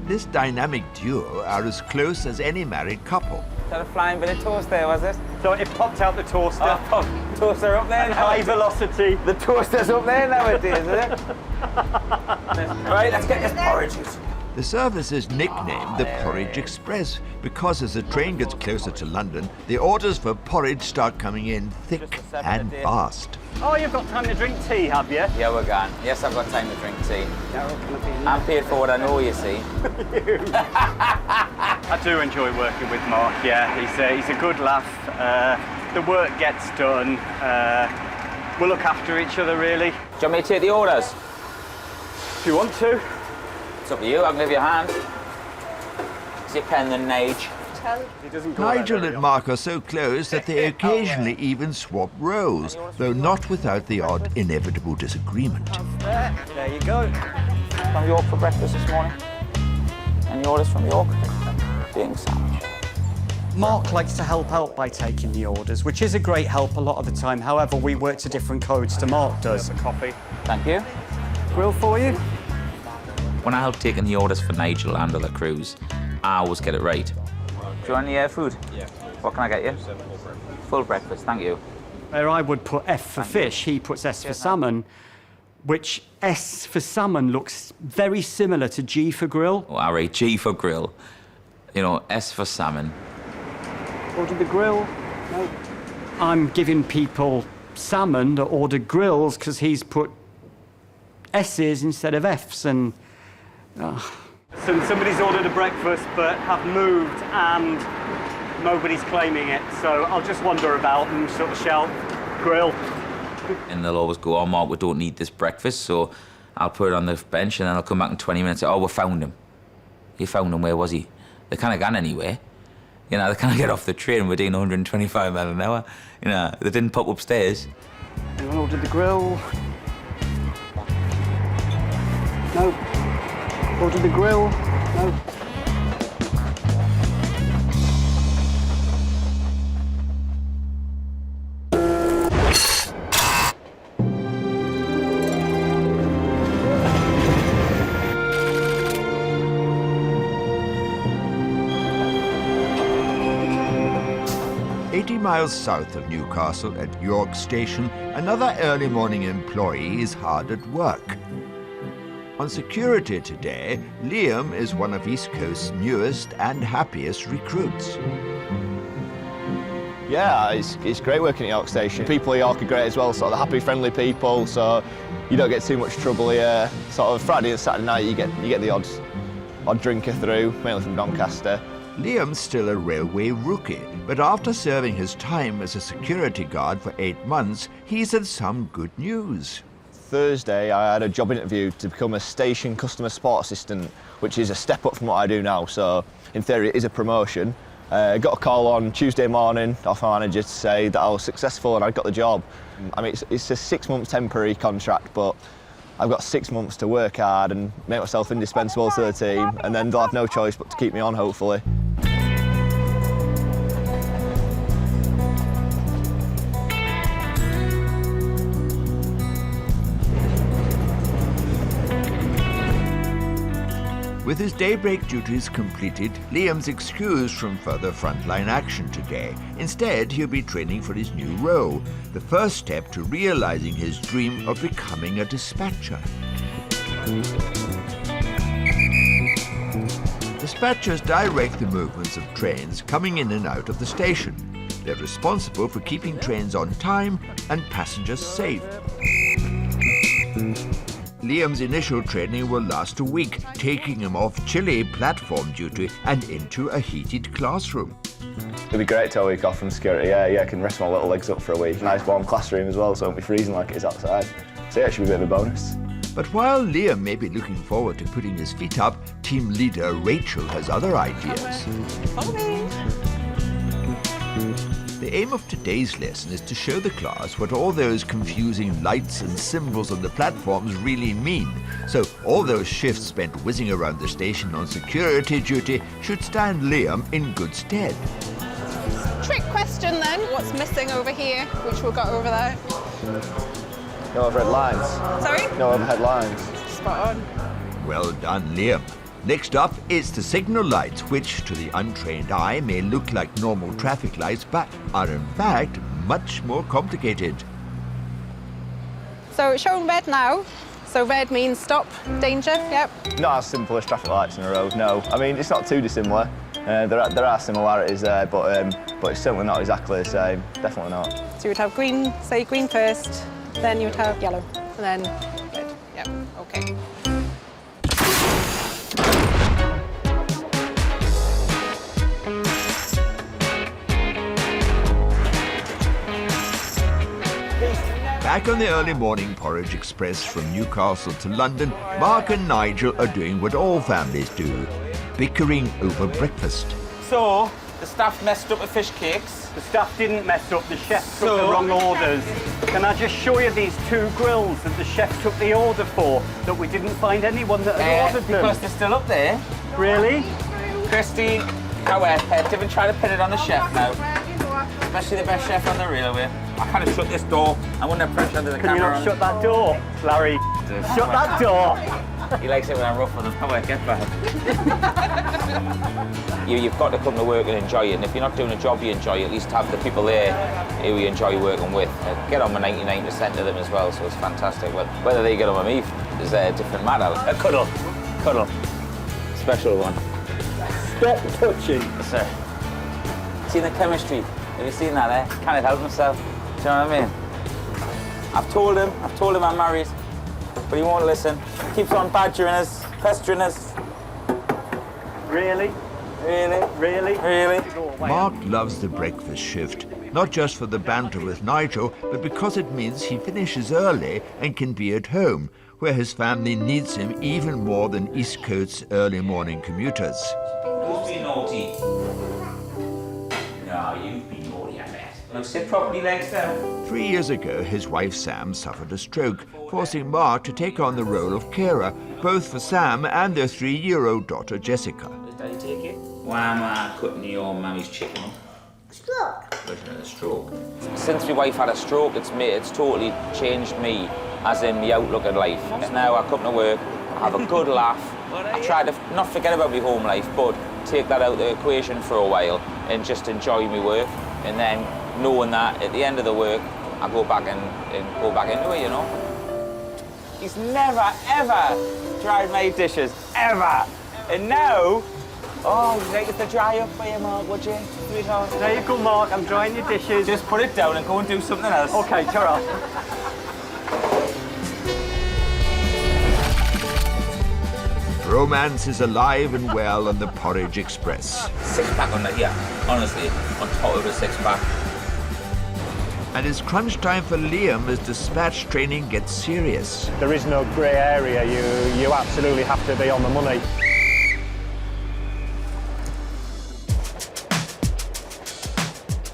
This dynamic duo are as close as any married couple. Is that a flying bit of toast there, was it? So it popped out the toaster. Oh, toaster up there now. High velocity. The toaster's up there nowadays, is it? Right, let's get this porridge. The service is nicknamed the Porridge Express because as the train gets closer to London, the orders for porridge start coming in thick and fast. Oh, you've got time to drink tea, have you? Yeah, we're gone. Yes, I've got time to drink tea. I'm paid for what I know, you see. I do enjoy working with Mark, yeah. He's a good laugh. The work gets done. We look after each other, really. Do you want me to take the orders? If you want to. It's up to you, I can give you a hand. Is your pen then, Nige? He doesn't go Nigel and Mark are so close that they occasionally even swap roles, though not without the odd inevitable disagreement. There you go. From York for breakfast this morning. Any orders from York? Being sandwich. Mark likes to help out by taking the orders, which is a great help a lot of the time. However, we work to different codes to Mark does. Coffee. Thank you. Grill for you. When I help taking the orders for Nigel and other crews, I always get it right. Do you want any food? Yeah. What can I get you? Full breakfast, thank you. Where I would put F for fish, he puts S for salmon, which S for salmon looks very similar to G for grill. Oh, all right, G for grill. You know, S for salmon. Order the grill. No. I'm giving people salmon that order grills because he's put S's instead of F's, and so somebody's ordered a breakfast but have moved and nobody's claiming it, so I'll just wander about and sort of shout, grill. And they'll always go, oh, Mark, we don't need this breakfast, so I'll put it on the bench, and then I'll come back in 20 minutes and say, oh, we found him. You found him, where was he? They can't have gone anywhere. You know, they can't get off the train, we're doing 125 miles an hour. You know, they didn't pop upstairs. Anyone ordered the grill? No. Ordered the grill? No. miles south of Newcastle at York Station, another early morning employee is hard at work. On security today, Liam is one of East Coast's newest and happiest recruits. Yeah, it's great working at York Station. People at York are great as well, sort of the happy, friendly people, so you don't get too much trouble here. Sort of Friday and Saturday night, you get the odd drinker through, mainly from Doncaster. Liam's still a railway rookie, but after serving his time as a security guard for 8 months, he's had some good news. Thursday, I had a job interview to become a station customer support assistant, which is a step up from what I do now, so in theory it is a promotion. Got a call on Tuesday morning off my manager to say that I was successful and I got the job. I mean, it's a 6-month temporary contract, but I've got 6 months to work hard and make myself indispensable to the team, and then they'll have no choice but to keep me on, hopefully. With his daybreak duties completed, Liam's excused from further frontline action today. Instead, he'll be training for his new role, the first step to realizing his dream of becoming a dispatcher. Dispatchers direct the movements of trains coming in and out of the station. They're responsible for keeping trains on time and passengers safe. Liam's initial training will last a week, taking him off chilly platform duty and into a heated classroom. It'll be great to have a week off from security, yeah, I can rest my little legs up for a week. Nice warm classroom as well, so it won't be freezing like it is outside. So yeah, it should be a bit of a bonus. But while Liam may be looking forward to putting his feet up, team leader Rachel has other ideas. The aim of today's lesson is to show the class what all those confusing lights and symbols on the platforms really mean. So all those shifts spent whizzing around the station on security duty should stand Liam in good stead. Trick question then, what's missing over here, which we'll go over there? No overhead lines. Sorry? No overhead lines. Spot on. Well done, Liam. Next up is the signal lights, which to the untrained eye may look like normal traffic lights, but are in fact much more complicated. So it's showing red now. So red means stop, danger, yep. Not as simple as traffic lights in a road, no. I mean, it's not too dissimilar. There are similarities there, but it's certainly not exactly the same. Definitely not. So you would have green, say green first, then you would have yellow, and then red. Yep, okay. Back on the early morning porridge express from Newcastle to London, Mark and Nigel are doing what all families do, bickering over breakfast. So, the staff messed up the fish cakes. The staff didn't mess up, the chef took the wrong orders. Can I just show you these 2 grills that the chef took the order for, that we didn't find anyone that had ordered them? Because they're still up there. Really? Christy, however, they've been trying to pin it on the chef now. Especially the best chef on the railway. I kind of shut this door. I wouldn't have pressure under the camera. Can you not shut that door, Larry? Shut that door! He likes it when I ruffle them. How I get back. You've got to come to work and enjoy it. And if you're not doing a job you enjoy, at least have the people there who you enjoy working with. Get on with 99% of them as well, so it's fantastic. Whether they get on with me is a different matter. A cuddle. Cuddle. Special one. Stop touching. Yes, sir. Seen the chemistry? Have you seen that, eh? Can't help himself. Do you know what I mean? I've told him I'm married, but he won't listen. Keeps on badgering us, pestering us. Really? Really? Really? Really? Mark loves the breakfast shift, not just for the banter with Nigel, but because it means he finishes early and can be at home, where his family needs him even more than East Coast's early morning commuters. Who's been naughty? No, you've been naughty, I bet. Look, sit properly, legs down. 3 years ago, his wife Sam suffered a stroke, forcing Mark to take on the role of carer, both for Sam and their 3-year-old daughter Jessica. Does Daddy take it? Why am I cutting your mummy's chicken? Stroke. A stroke. Since my wife had a stroke, it's totally changed me, as in the outlook at life. Now I come to work, I have a good laugh. I try to not forget about my home life, but take that out of the equation for a while and just enjoy my work. And then knowing that at the end of the work, I go back and go back into it, you know. He's never, ever dried my dishes, ever. And now, oh, you'd like us to dry up for you, Mark, would you, sweetheart? There you go, Mark, I'm drying your dishes. Just put it down and go and do something else. Okay, ta-ra. Romance is alive and well on the Porridge Express. Six-pack on that, yeah, honestly, on top of the six-pack. And it's crunch time for Liam as dispatch training gets serious. There is no grey area. You absolutely have to be on the money.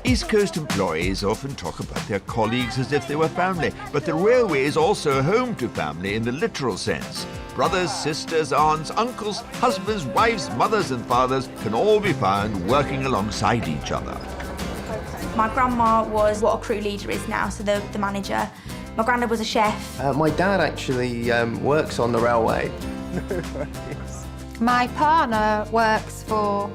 East Coast employees often talk about their colleagues as if they were family, but the railway is also home to family in the literal sense. Brothers, sisters, aunts, uncles, husbands, wives, mothers and fathers can all be found working alongside each other. My grandma was what a crew leader is now, so the manager. My granddad was a chef. My dad actually works on the railway. My partner works for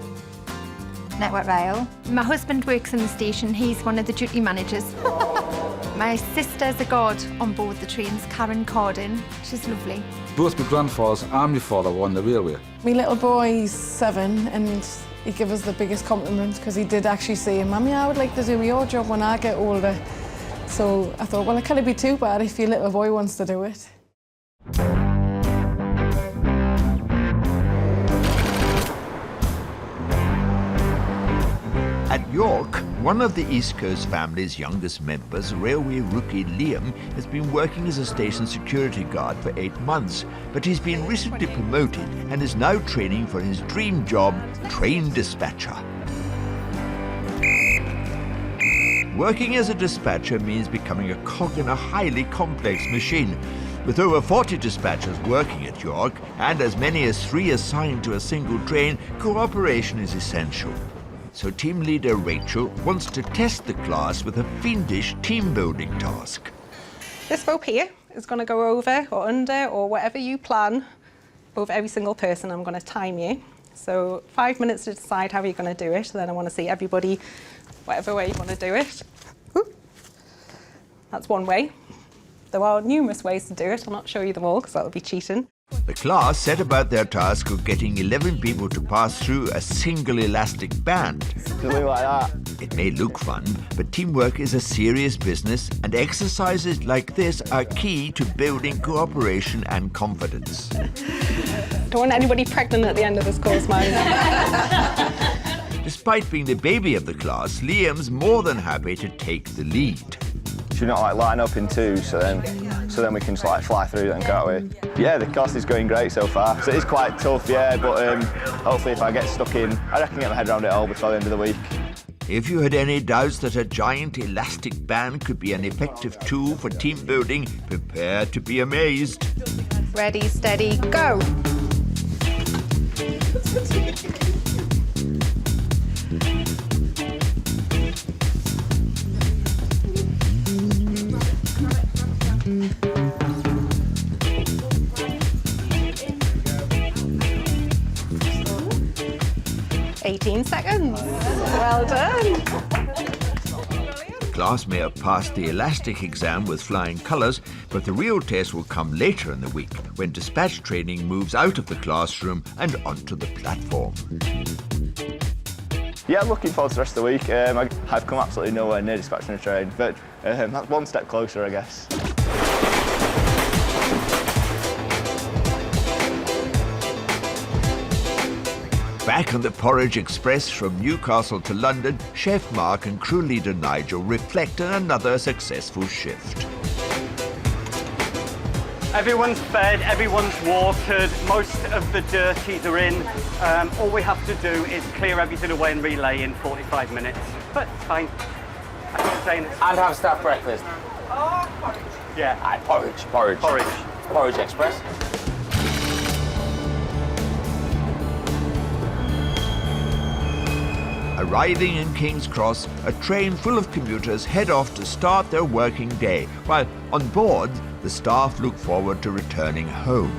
Network Rail. My husband works in the station. He's one of the duty managers. My sister's a god on board the trains, Karen Cardin. She's lovely. Both my grandfathers and my father were on the railway. My little boy's 7 and he gave us the biggest compliment because he did actually say, Mummy, I would like to do your job when I get older. So I thought, well, it can't be too bad if your little boy wants to do it. At York, one of the East Coast family's youngest members, railway rookie Liam, has been working as a station security guard for 8 months, but he's been recently promoted and is now training for his dream job, train dispatcher. Working as a dispatcher means becoming a cog in a highly complex machine. With over 40 dispatchers working at York and as many as 3 assigned to a single train, cooperation is essential. So team leader Rachel wants to test the class with a fiendish team-building task. This rope here is going to go over or under or whatever you plan over every single person. I'm going to time you. So 5 minutes to decide how you're going to do it. Then I want to see everybody, whatever way you want to do it. Ooh. That's one way. There are numerous ways to do it. I'll not show you them all because that would be cheating. The class set about their task of getting 11 people to pass through a single elastic band. Something like that. It may look fun, but teamwork is a serious business, and exercises like this are key to building cooperation and confidence. Don't want anybody pregnant at the end of this course, man. Despite being the baby of the class, Liam's more than happy to take the lead. Should we not like line up in 2 so then we can just like fly through and go away? Yeah, the course is going great so far. So it is quite tough, yeah, but hopefully if I get stuck in, I reckon get my head around it all before the end of the week. If you had any doubts that a giant elastic band could be an effective tool for team building, prepare to be amazed. Ready, steady, go! 18 seconds. Well done. The class may have passed the elastic exam with flying colours, but the real test will come later in the week when dispatch training moves out of the classroom and onto the platform. Yeah, I'm looking forward to the rest of the week. I've come absolutely nowhere near dispatching a train, but that's one step closer, I guess. Back on the Porridge Express from Newcastle to London, Chef Mark and crew leader Nigel reflect on another successful shift. Everyone's fed, everyone's watered, most of the dirties are in. All we have to do is clear everything away and relay in 45 minutes. But it's fine. I keep saying this. And have staff breakfast. Oh, porridge. Yeah. Aye, porridge. Porridge Express. Arriving in King's Cross, a train full of commuters head off to start their working day, while on board, the staff look forward to returning home.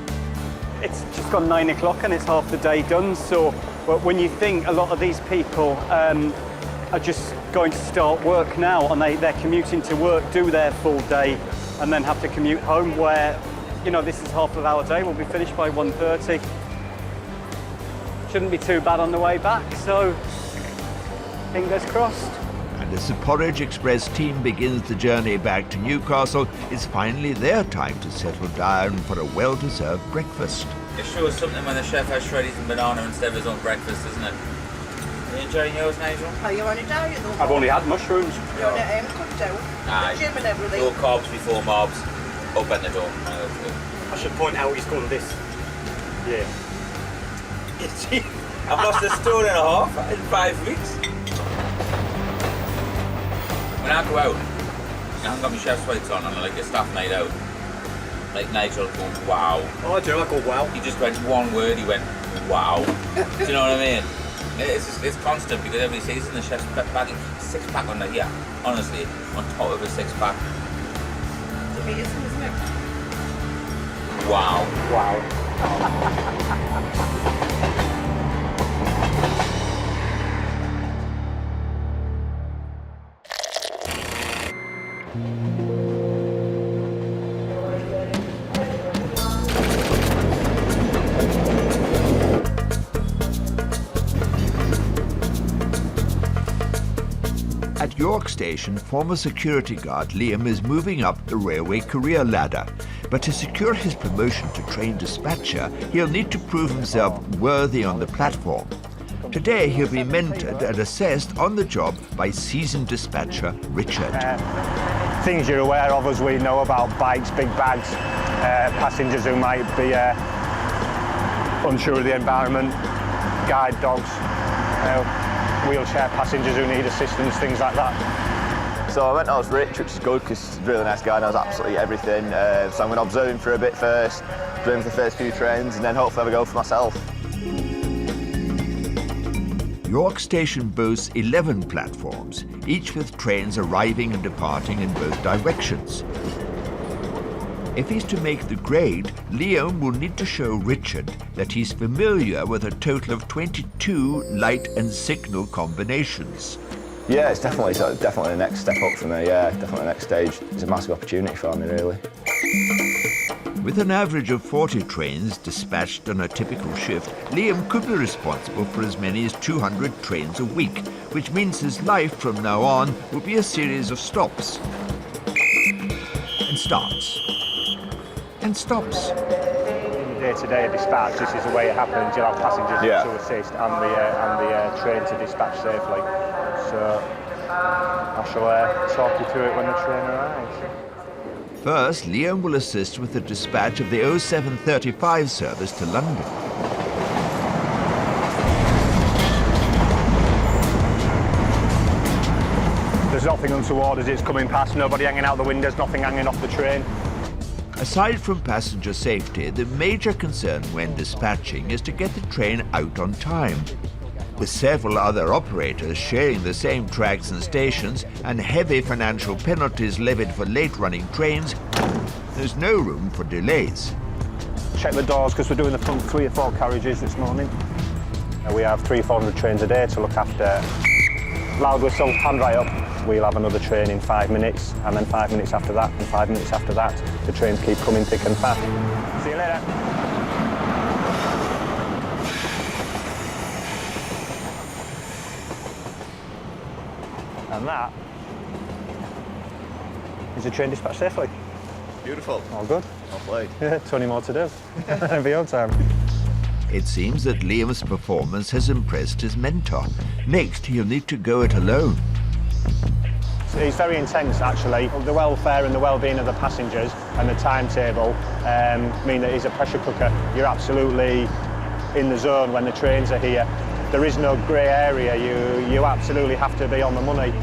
It's just gone 9 o'clock and it's half the day done, so when you think a lot of these people are just going to start work now, and they're commuting to work, do their full day, and then have to commute home where, you know, this is half of our day. We'll be finished by 1:30. Shouldn't be too bad on the way back, so fingers crossed. And as the Porridge Express team begins the journey back to Newcastle, it's finally their time to settle down for a well-deserved breakfast. It shows something when the chef has shreddies and banana instead of his own breakfast, isn't it? Are you enjoying yours, Nigel? Are you on a diet though? I've only had mushrooms. You're on a cut down. Aye. The gym and everything. No carbs before mobs. Open the door. I should point out he's done this. Yeah. I've lost 1.5 stone in 5 weeks. When I go out, I haven't got my chef's weights on and I like a staff night out. Like Nigel goes, wow. Oh, I do, I go, wow. He just went one word, he went, wow. Do you know what I mean? It's constant because everybody says in the chef's bag, 6-pack on that, yeah. Honestly, on top of a 6-pack. It's amazing, isn't it? Wow. Wow. At York Station, former security guard Liam is moving up the railway career ladder. But to secure his promotion to train dispatcher, he'll need to prove himself worthy on the platform. Today, he'll be mentored and assessed on the job by seasoned dispatcher Richard. Things you're aware of as we know about bikes, big bags, passengers who might be unsure of the environment, guide dogs, wheelchair passengers who need assistance, things like that. So I went to Rich, which is good because he's a really nice guy, knows absolutely everything. So I'm going to observe him for a bit first, observe him for the first few trains, and then hopefully have a go for myself. York Station boasts 11 platforms, each with trains arriving and departing in both directions. If he's to make the grade, Liam will need to show Richard that he's familiar with a total of 22 light and signal combinations. Yeah, it's definitely the next step up for me, yeah, definitely the next stage. It's a massive opportunity for me, really. With an average of 40 trains dispatched on a typical shift, Liam could be responsible for as many as 200 trains a week, which means his life from now on will be a series of stops and starts and stops. In day-to-day dispatch, this is the way it happens. You'll have passengers to assist and the train to dispatch safely. So I shall talk you through it when the train arrives. First, Liam will assist with the dispatch of the 0735 service to London. There's nothing untoward as it's coming past, nobody hanging out the windows, nothing hanging off the train. Aside from passenger safety, the major concern when dispatching is to get the train out on time. With several other operators sharing the same tracks and stations and heavy financial penalties levied for late-running trains, there's no room for delays. Check the doors because we're doing the front 3 or 4 carriages this morning. We have 300-400 trains a day to look after. Loud whistle, hand right up. We'll have another train in 5 minutes, and then 5 minutes after that, and 5 minutes after that. The trains keep coming thick and fast. See you later. And that is the train dispatched safely. Beautiful. All good. Well played. Yeah, 20 more to do. It'll be on time. It seems that Liam's performance has impressed his mentor. Next, he'll need to go it alone. It's very intense, actually. The welfare and the well-being of the passengers and the timetable mean that it's a pressure cooker. You're absolutely in the zone when the trains are here. There is no grey area. You absolutely have to be on the money.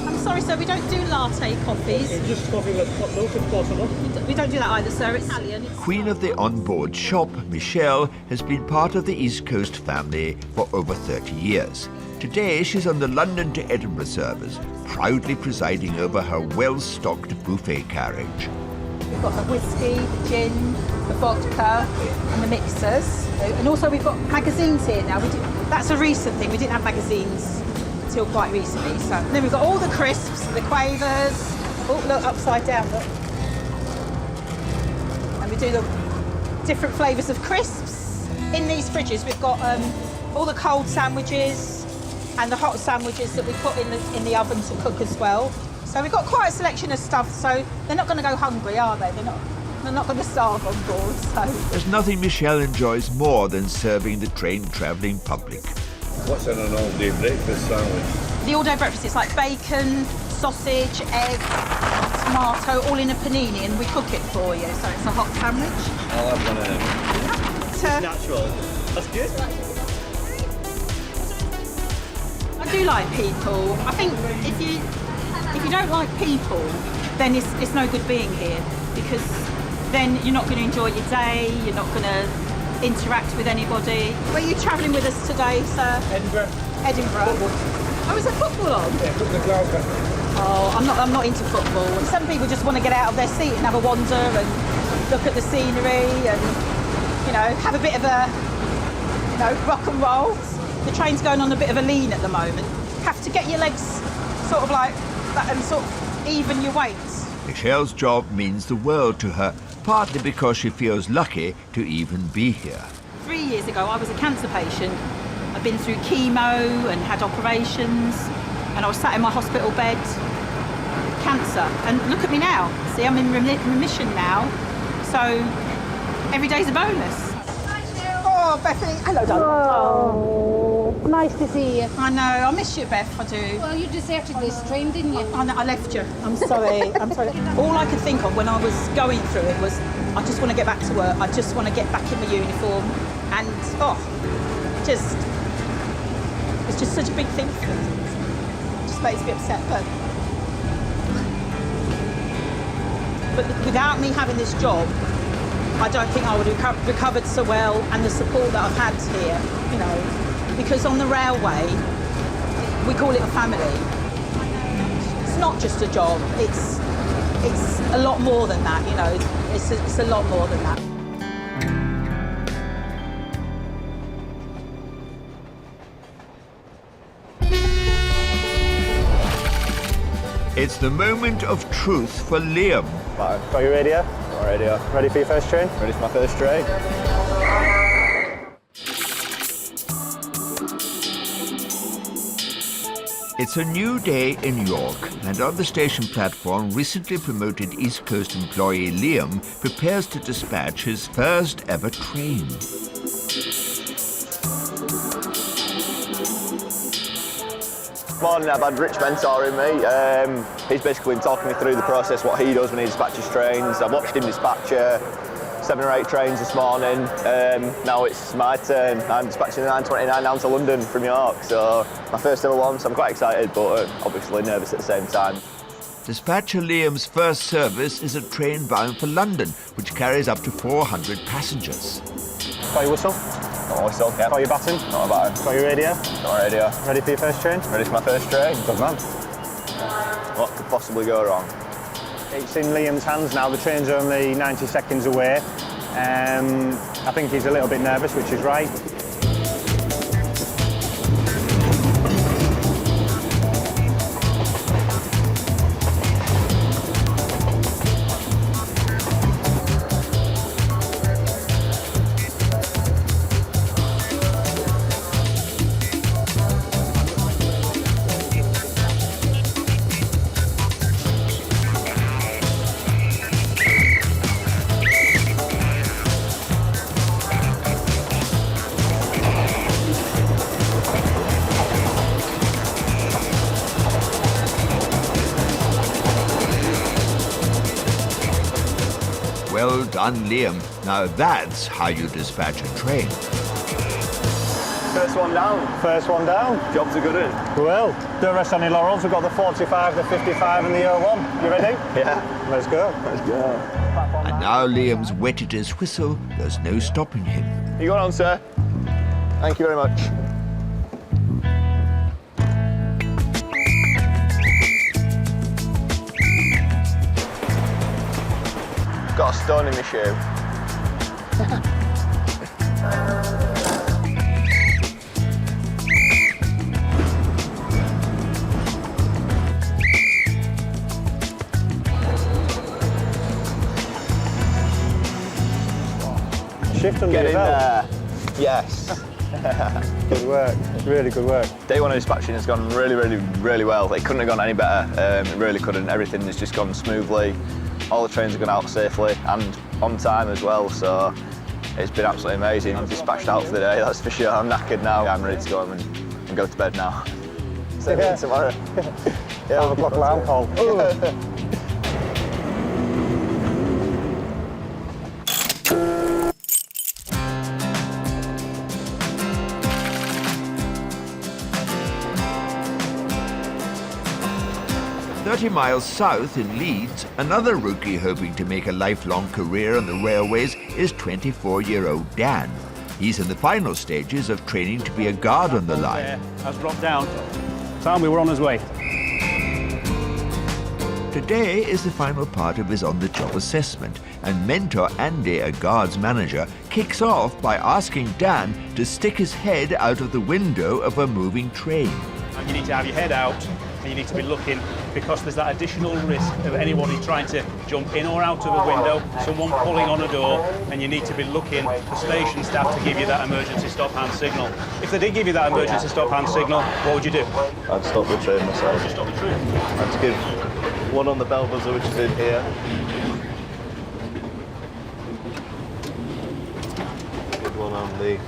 I'm sorry, sir, we don't do latte coffees. Just coffee with hot milk if possible. We don't do that either, sir. It's Italian. Queen of the onboard shop, Michelle, has been part of the East Coast family for over 30 years. Today, she's on the London to Edinburgh service, proudly presiding over her well-stocked buffet carriage. We've got the whiskey, the gin, the vodka, and the mixers. And also we've got magazines here now. That's a recent thing. We didn't have magazines until quite recently. So and then we've got all the crisps, the quavers. Oh, look, upside down, look. And we do the different flavours of crisps. In these fridges, we've got all the cold sandwiches and the hot sandwiches that we put in the oven to cook as well. So we've got quite a selection of stuff, so they're not going to go hungry, are they? They're not going to starve on board, so... There's nothing Michelle enjoys more than serving the train-travelling public. What's in an all-day breakfast sandwich? The all-day breakfast is like bacon, sausage, egg, tomato, all in a panini, and we cook it for you, so it's a hot sandwich. I'll have one of them. Natural. That's good. I do like people. I think if you don't like people, then it's no good being here, because then you're not going to enjoy your day, you're not going to interact with anybody. Where are you travelling with us today, sir? Edinburgh. Edinburgh. Oh, is there football on? Yeah, football Glasgow. Oh, I'm not into football. Some people just want to get out of their seat and have a wander and look at the scenery and, you know, have a bit of a, you know, rock and roll. The train's going on a bit of a lean at the moment. Have to get your legs sort of like that and sort of even your weight. Michelle's job means the world to her, partly because she feels lucky to even be here. 3 years ago, I was a cancer patient. I've been through chemo and had operations, and I was sat in my hospital bed, cancer. And look at me now. See, I'm in remission now, so every day's a bonus. Oh, Bethany. Hello, darling. Oh, nice to see you. I know. I miss you, Beth. I do. Well, you deserted this train, didn't you? I know, I left you. I'm sorry. I'm sorry. All I could think of when I was going through it was, I just want to get back to work. I just want to get back in my uniform. And, it's just such a big thing for me. It just makes me upset. But without me having this job, I don't think I would have recovered so well, and the support that I've had here, you know, because on the railway, we call it a family. It's not just a job, it's a lot more than that, you know, it's a lot more than that. It's the moment of truth for Liam. Right, got you ready? All right, yeah. Ready for your first train? Ready for my first train. It's a new day in York, and on the station platform, recently promoted East Coast employee Liam prepares to dispatch his first ever train. Morning, I've had Rich mentoring me. He's basically been talking me through the process, what he does when he dispatches trains. I watched him dispatch 7 or 8 trains this morning. Now it's my turn. I'm dispatching the 929 down to London from York, so my first ever one, so I'm quite excited, but obviously nervous at the same time. Dispatcher Liam's first service is a train bound for London, which carries up to 400 passengers. Got your whistle? Got my whistle, yeah. Got your baton? Not a baton. Got your radio? Got my radio. Ready for your first train? Ready for my first train. Good man. What could possibly go wrong? It's in Liam's hands now. The train's only 90 seconds away. I think he's a little bit nervous, which is right. Well done, Liam. Now that's how you dispatch a train. First one down. First one down. Job's a good one. Well, don't rest on your laurels. We've got the 45, the 55 and the 01. You ready? Yeah. Let's go. Let's go. And now Liam's wetted his whistle, there's no stopping him. You got on, sir. Thank you very much. Got a stone in my shoe. Shift under Get your in belt. there. Yes. Good work. Really good work. Day one of dispatching has gone really well. It couldn't have gone any better. It really couldn't. Everything has just gone smoothly. All the trains have gone out safely and on time as well. So it's been absolutely amazing. I'm dispatched out for the day, that's for sure. I'm knackered now. I'm ready to go home and go to bed now. See you again tomorrow. Yeah, 5 o'clock alarm call. 30 miles south in Leeds, another rookie hoping to make a lifelong career on the railways is 24-year-old Dan. He's in the final stages of training to be a guard on the line. Has dropped down. Tell me we're on his way. Today is the final part of his on-the-job assessment, and mentor Andy, a guards manager, kicks off by asking Dan to stick his head out of the window of a moving train. And you need to have your head out, and you need to be looking, because there's that additional risk of anybody trying to jump in or out of a window, someone pulling on a door, and you need to be looking for station staff to give you that emergency stop hand signal. If they did give you that emergency stop hand signal, what would you do? I'd stop the train myself. Just stop the train. I'd give one on the bell buzzer, which is in here. Give one on the...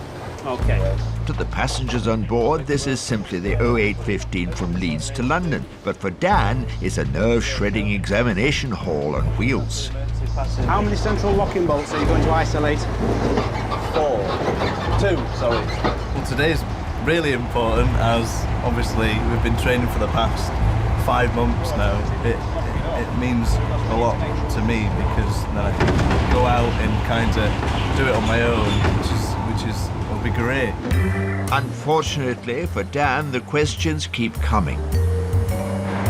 Okay. To the passengers on board, this is simply the 0815 from Leeds to London. But for Dan, it's a nerve-shredding examination hall on wheels. How many central locking bolts are you going to isolate? 2, sorry. Well, today's really important as obviously we've been training for the past 5 months now. It means a lot to me because then I can go out and kind of do it on my own, which will be great. Unfortunately for Dan, the questions keep coming.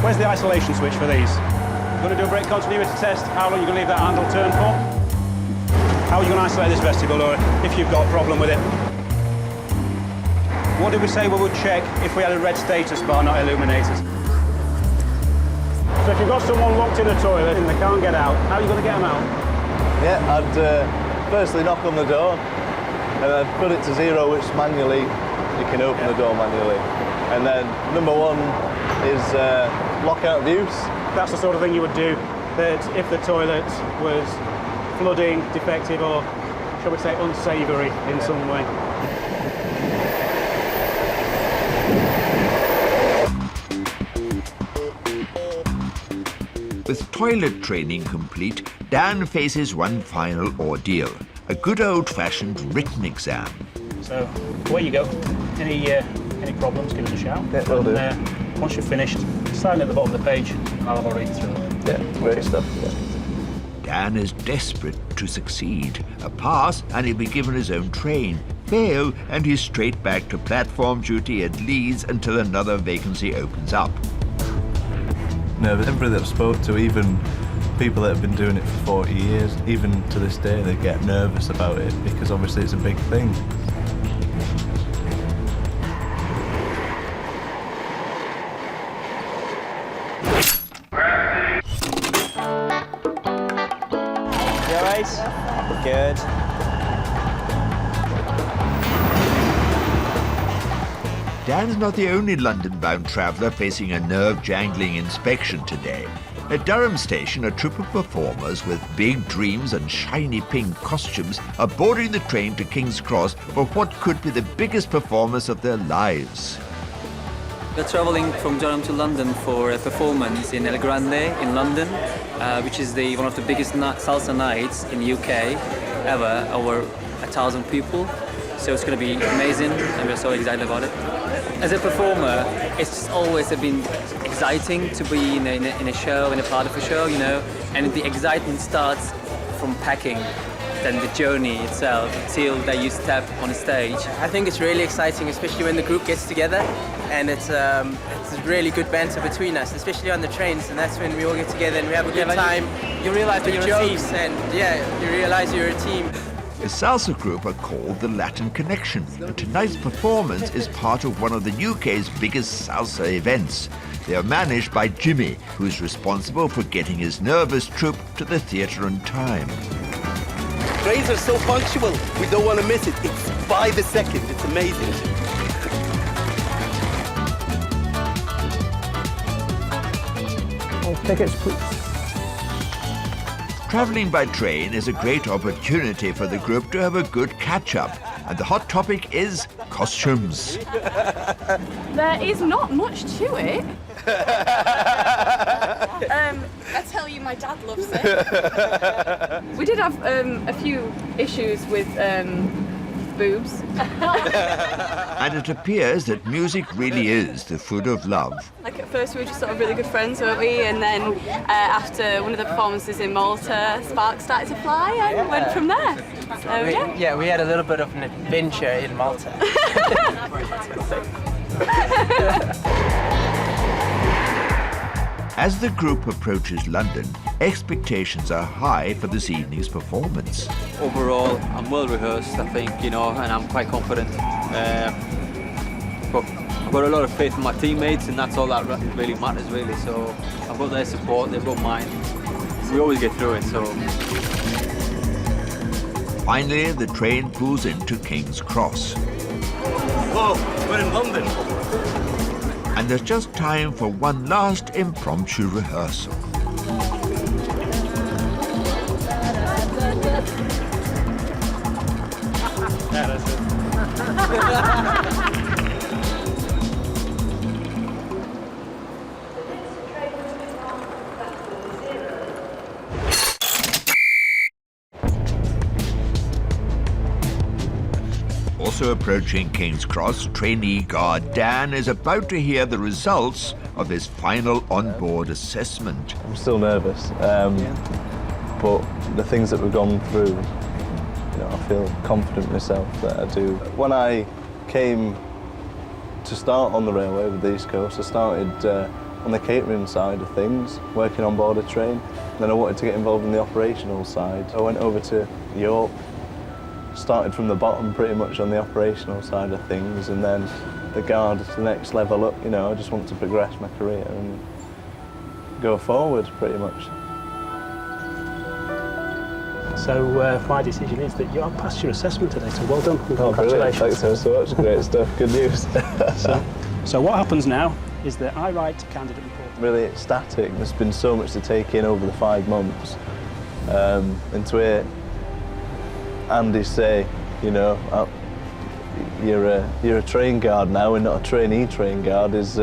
Where's the isolation switch for these? You're going to do a brake continuity test. How long are you going to leave that handle turned for? How are you going to isolate this vestibule, or if you've got a problem with it? What did we say we would check if we had a red status bar, not illuminators? So if you've got someone locked in a toilet and they can't get out, how are you going to get them out? Yeah, I'd firstly knock on the door and I'd put it to 0, which manually you can open the door manually. And then number 1 is lock out of use. That's the sort of thing you would do that if the toilet was flooding, defective, or shall we say unsavoury in some way. With toilet training complete, Dan faces one final ordeal, a good old-fashioned written exam. So, away you go. Any problems, give us a shout. Yeah, will do. Once you're finished, sign at the bottom of the page, and I'll have a read through it. Yeah, great stuff. Yeah. Dan is desperate to succeed. A pass, and he'll be given his own train. Fail, and he's straight back to platform duty at Leeds until another vacancy opens up. No, but everybody that I've spoke to, even people that have been doing it for 40 years, even to this day, they get nervous about it because obviously it's a big thing. You alright? Good. Dan's not the only London-bound traveller facing a nerve-jangling inspection today. At Durham Station, a troupe of performers with big dreams and shiny pink costumes are boarding the train to King's Cross for what could be the biggest performance of their lives. We're travelling from Durham to London for a performance in El Grande in London, which is one of the biggest salsa nights in the UK ever, over 1,000 people. So it's going to be amazing, and we're so excited about it. As a performer, it's always been exciting to be in a show, in a part of a show, you know, and the excitement starts from packing than the journey itself till that you step on stage. I think it's really exciting, especially when the group gets together, and it's a really good banter between us, especially on the trains, and that's when we all get together and we have a good time. You realise that you're jokes a team. And yeah, you realise you're a team. The salsa group are called the Latin Connection, and tonight's performance is part of one of the UK's biggest salsa events. They are managed by Jimmy, who is responsible for getting his nervous troupe to the theatre on time. Trains are so punctual, we don't want to miss it. It's by the second, it's amazing. All tickets, please. Travelling by train is a great opportunity for the group to have a good catch-up, and the hot topic is costumes. There is not much to it. I tell you, my dad loves it. We did have a few issues with boobs. And it appears that music really is the food of love. Like at first we were just sort of really good friends, weren't we? And then after one of the performances in Malta, sparks started to fly and went from there. So yeah. We had a little bit of an adventure in Malta. As the group approaches London, expectations are high for this evening's performance. Overall, I'm well rehearsed, I think, and I'm quite confident. But I've got a lot of faith in my teammates, and that's all that really matters, really. So I've got their support, they've got mine. We always get through it, so. Finally, the train pulls into King's Cross. Whoa, we're in London. And there's just time for one last impromptu rehearsal. Yeah, that's it. Also approaching King's Cross, trainee guard Dan is about to hear the results of his final on-board assessment. I'm still nervous, but the things that we've gone through, I feel confident in myself that I do. When I came to start on the railway with the East Coast, I started on the catering side of things, working on board a train. Then I wanted to get involved in the operational side. I went over to York, started from the bottom pretty much on the operational side of things, and then the guard to the next level up. I just want to progress my career and go forward pretty much. So my decision is that you have passed your assessment today, so well done and congratulations. Thanks so much, great stuff, good news. So what happens now is that I write candidate report. Really ecstatic, there's been so much to take in over the 5 months, and to hear Andy say, you're a train guard now and not a trainee train guard is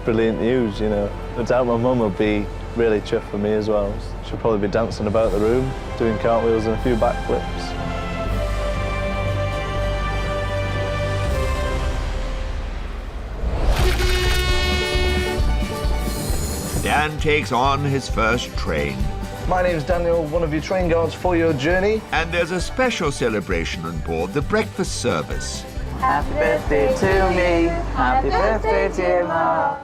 brilliant news. No doubt my mum will be really chuffed for me as well. She'll probably be dancing about the room, doing cartwheels and a few backflips. Dan takes on his first train. My name's Daniel, one of your train guards for your journey. And there's a special celebration on board the breakfast service. Happy birthday to me, happy birthday dear Ma.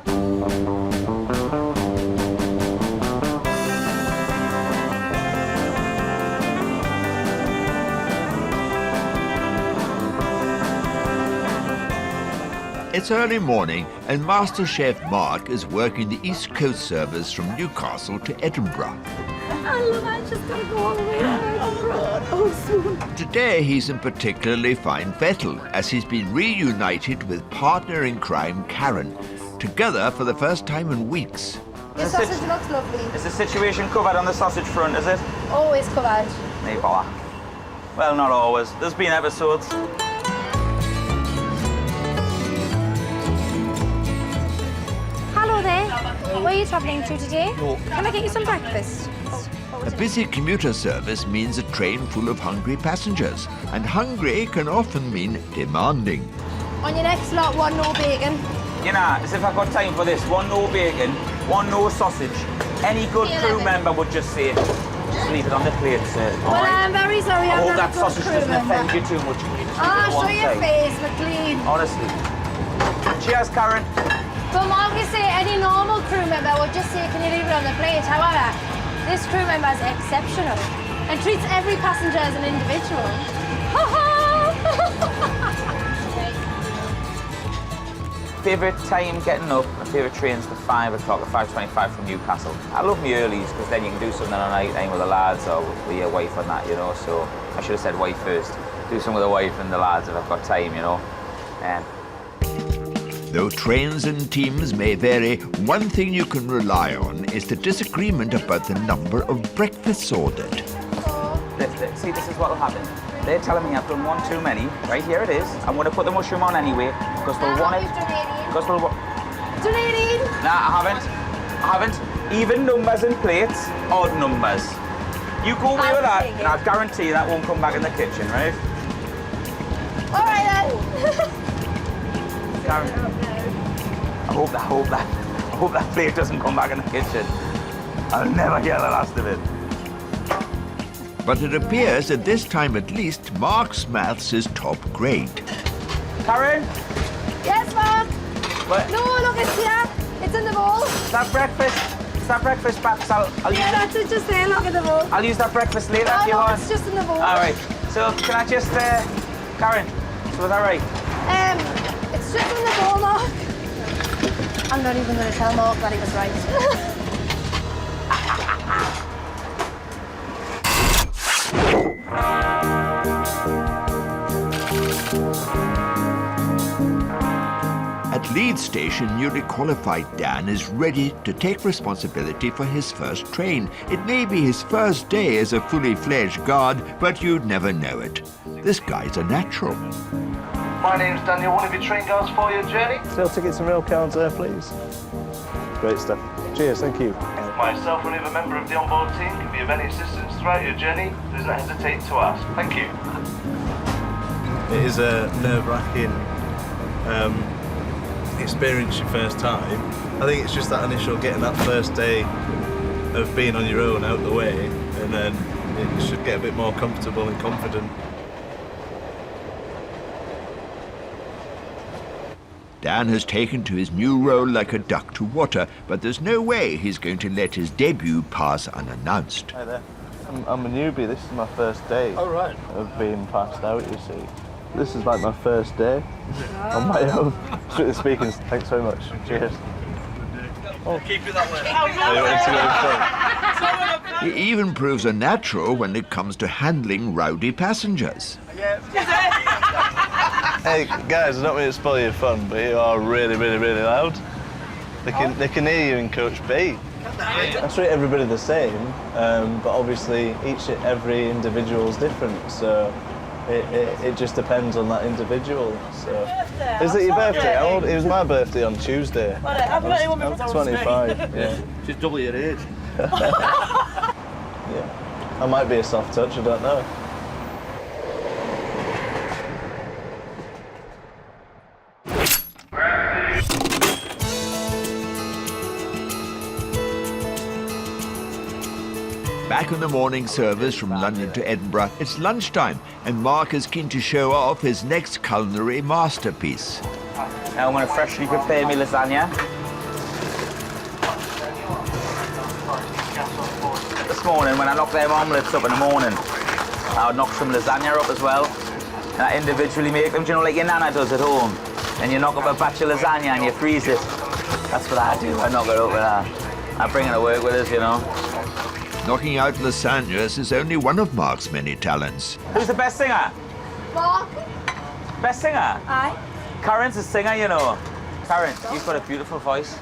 It's early morning and Master Chef Mark is working the East Coast service from Newcastle to Edinburgh. I just gotta go all the way to Edinburgh. Oh, soon. Today he's in particularly fine fettle as he's been reunited with partner in crime Karen, together for the first time in weeks. The sausage looks lovely. Is the situation covered on the sausage front, is it? Always covered. No bother. Well, not always. There's been episodes. Hello there. Where are you travelling to today? Can I get you some breakfast? A busy commuter service means a train full of hungry passengers, and hungry can often mean demanding. On your next lot, 1 no bacon. As if I've got time for this. 1 no bacon, 1 no sausage. Any good crew member would just say it. just leave it on the plate, sir. Well, I'm very sorry. I I'm hope not that a good sausage crew doesn't member. offend you too much. Can you just leave it Oh, at show one your side? face, McLean. Honestly. Cheers, Karen. But Mark, you say any normal crew member would just say, can you leave it on the plate? However, this crew member is exceptional and treats every passenger as an individual. Ha ha! Favourite time getting up, my favourite train's the 5 o'clock, the 5:25 from Newcastle. I love my earlies because then you can do something on night time with the lads or with your wife and that, you know, so I should have said wife first. Do something with the wife and the lads if I've got time, you know. Though trains and teams may vary, one thing you can rely on is the disagreement about the number of breakfasts ordered. See, this is what will happen. They're telling me I've done one too many. Right, here it is. I'm going to put the mushroom on anyway because they'll want it. Because they'll want... Donating? Nah, I haven't. Even numbers in plates, odd numbers. You go away with that, and I guarantee that won't come back in the kitchen, right? All right then. Karen, I hope that plate doesn't come back in the kitchen. I'll never hear the last of it. But it appears that this time at least, Mark's maths is top grade. Karen? Yes, Mark? What? No, look, it's here. It's in the bowl. Is that breakfast? Is that breakfast, perhaps I'll use Yeah, that's it, just there, look at the bowl. I'll use that breakfast later if you No, want. it's just in the bowl. All right. So can I just, Karen, so is that right? It's just in the bowl, Mark. I'm not even going to tell Mark that he was right. At Leeds Station, newly qualified Dan is ready to take responsibility for his first train. It may be his first day as a fully fledged guard, but you'd never know it. This guy's a natural. My name's Daniel, one of your train guards for your journey. Still tickets and rail cards there, please. Great stuff. Cheers, thank you. Myself or any other member of the onboard team can be of any assistance throughout your journey. Please don't hesitate to ask. Thank you. It is a nerve-wracking experience your first time. I think it's just that initial getting that first day of being on your own out the way, and then it should get a bit more comfortable and confident. Dan has taken to his new role like a duck to water, but there's no way he's going to let his debut pass unannounced. Hi there. I'm a newbie. This is my first day of being passed out, you see. This is like my first day on my own. Strictly speaking, thanks very much. Cheers. Oh. Keep it that way. He even proves a natural when it comes to handling rowdy passengers. Hey guys, I don't mean to spoil your fun, but you are really, really, really loud. They can hear you in Coach B. I treat everybody the same, but obviously every individual is different, so it just depends on that individual. So, is it your birthday? How old? It was my birthday on Tuesday. I'm 25. Yeah. She's double your age. Yeah. I might be a soft touch. I don't know. Back on the morning service from London to Edinburgh, it's lunchtime, and Mark is keen to show off his next culinary masterpiece. Now I'm going to freshly prepare my lasagna. This morning, when I knocked them omelettes up in the morning, I would knock some lasagna up as well. And I individually make them, do you know, like your nana does at home. And you knock up a batch of lasagna and you freeze it. That's what I do. I knock it up with that. I bring it to work with us, you know. Knocking out lasagnas is only one of Mark's many talents. Who's the best singer? Mark? Best singer? Aye. Karen's a singer, you know. Karen, you've got a beautiful voice.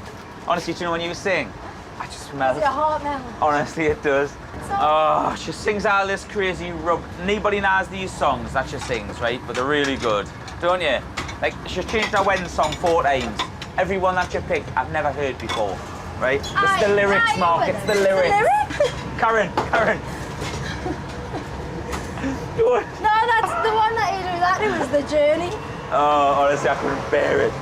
Honestly, do you know when you sing? I just melt. Does your heart melt? Honestly, it does. Oh, she sings all this crazy rub. Nobody knows these songs that she sings, right? But they're really good, don't you? Like, she changed her wedding song 4 times. Every one that you picked, I've never heard before, right? It's the lyrics, Mark. It's the lyrics. Karen. No, that's the one that you do. That it was the journey. Oh, honestly, I couldn't bear it.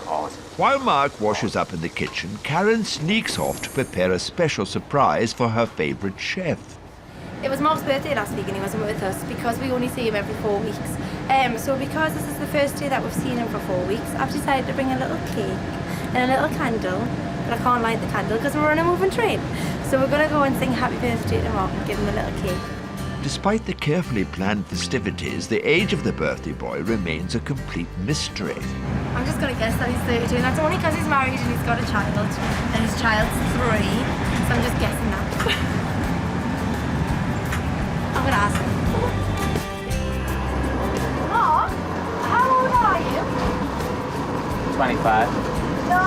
Oh, it's While Mark washes up in the kitchen, Karen sneaks off to prepare a special surprise for her favourite chef. It was Mark's birthday last week and he wasn't with us because we only see him every 4 weeks. So because this is the first day that we've seen him for 4 weeks, I've decided to bring a little cake and a little candle, but I can't light the candle because we're on a moving train. So we're going to go and sing happy birthday to Mark and give him a little cake. Despite the carefully planned festivities, the age of the birthday boy remains a complete mystery. I'm just going to guess that he's 32, and that's only because he's married and he's got a child, and his child's 3, so I'm just guessing that. I'm going to ask him. Mark, how old are you? 25. No,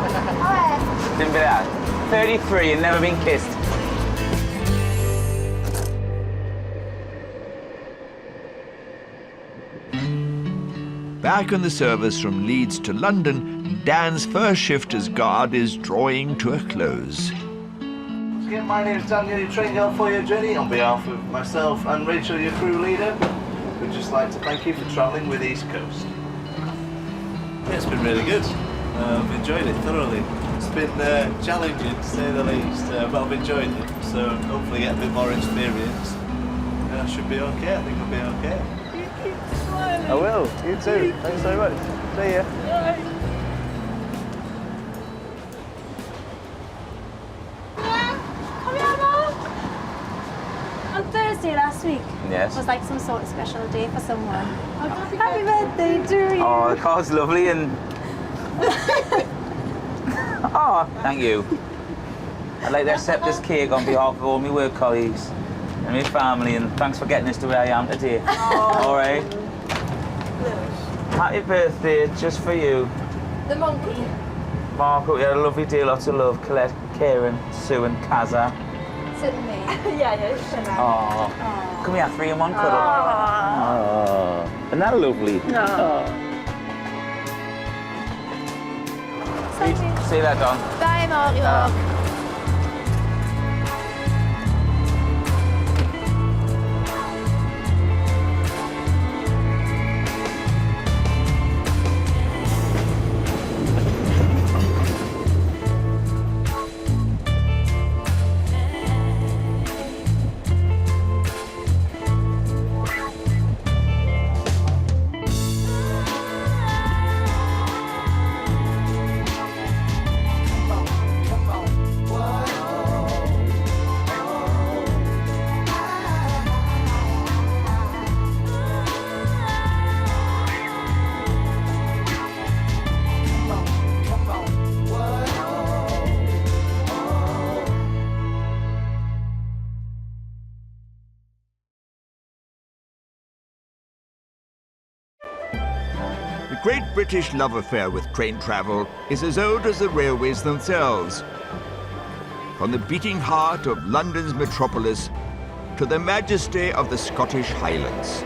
how Didn't be that. 33 and never been kissed. Back on the service from Leeds to London, Dan's first shift as guard is drawing to a close. Again, my name is Daniel, your train girl for your journey. On behalf of myself and Rachel, your crew leader, we'd just like to thank you for travelling with East Coast. Yeah, it's been really good. I've enjoyed it thoroughly. It's been challenging, to say the least, but I've enjoyed it. So hopefully get a bit more experience. I should be okay. I think I'll be okay. I will. You too. Thanks so much. See ya. Come here, Mark. On Thursday last week. Yes. Was like some sort of special day for someone. Happy birthday to you. Oh, the car's lovely and... Oh, thank you. I'd like to accept this cake on behalf of all my work colleagues and my family, and thanks for getting us to where I am today. All right. Happy birthday, just for you. The monkey. Mark, hope you had a lovely day, lots of love. Colette, Karen, Sue and Kaza. Sit with me. Yeah. Oh, come here, 3 in 1 cuddle. Oh, isn't that lovely? No. See you later, Don. Bye, Mark. The great British love affair with train travel is as old as the railways themselves. From the beating heart of London's metropolis to the majesty of the Scottish Highlands.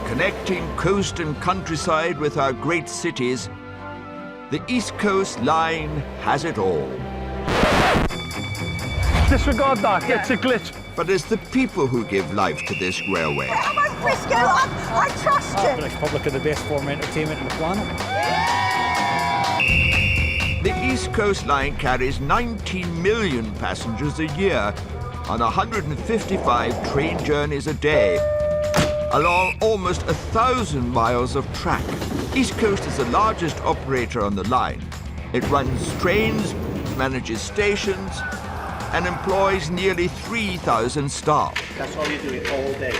Connecting coast and countryside with our great cities, the East Coast Line has it all. Disregard that, it's a glitch. But it's the people who give life to this railway. Come on, Frisco, I trust you. British public are the best form of entertainment in the planet. The East Coast Line carries 19 million passengers a year on 155 train journeys a day, along almost 1,000 miles of track. East Coast is the largest operator on the line. It runs trains, manages stations, and employs nearly 3,000 staff. That's all you're doing all day.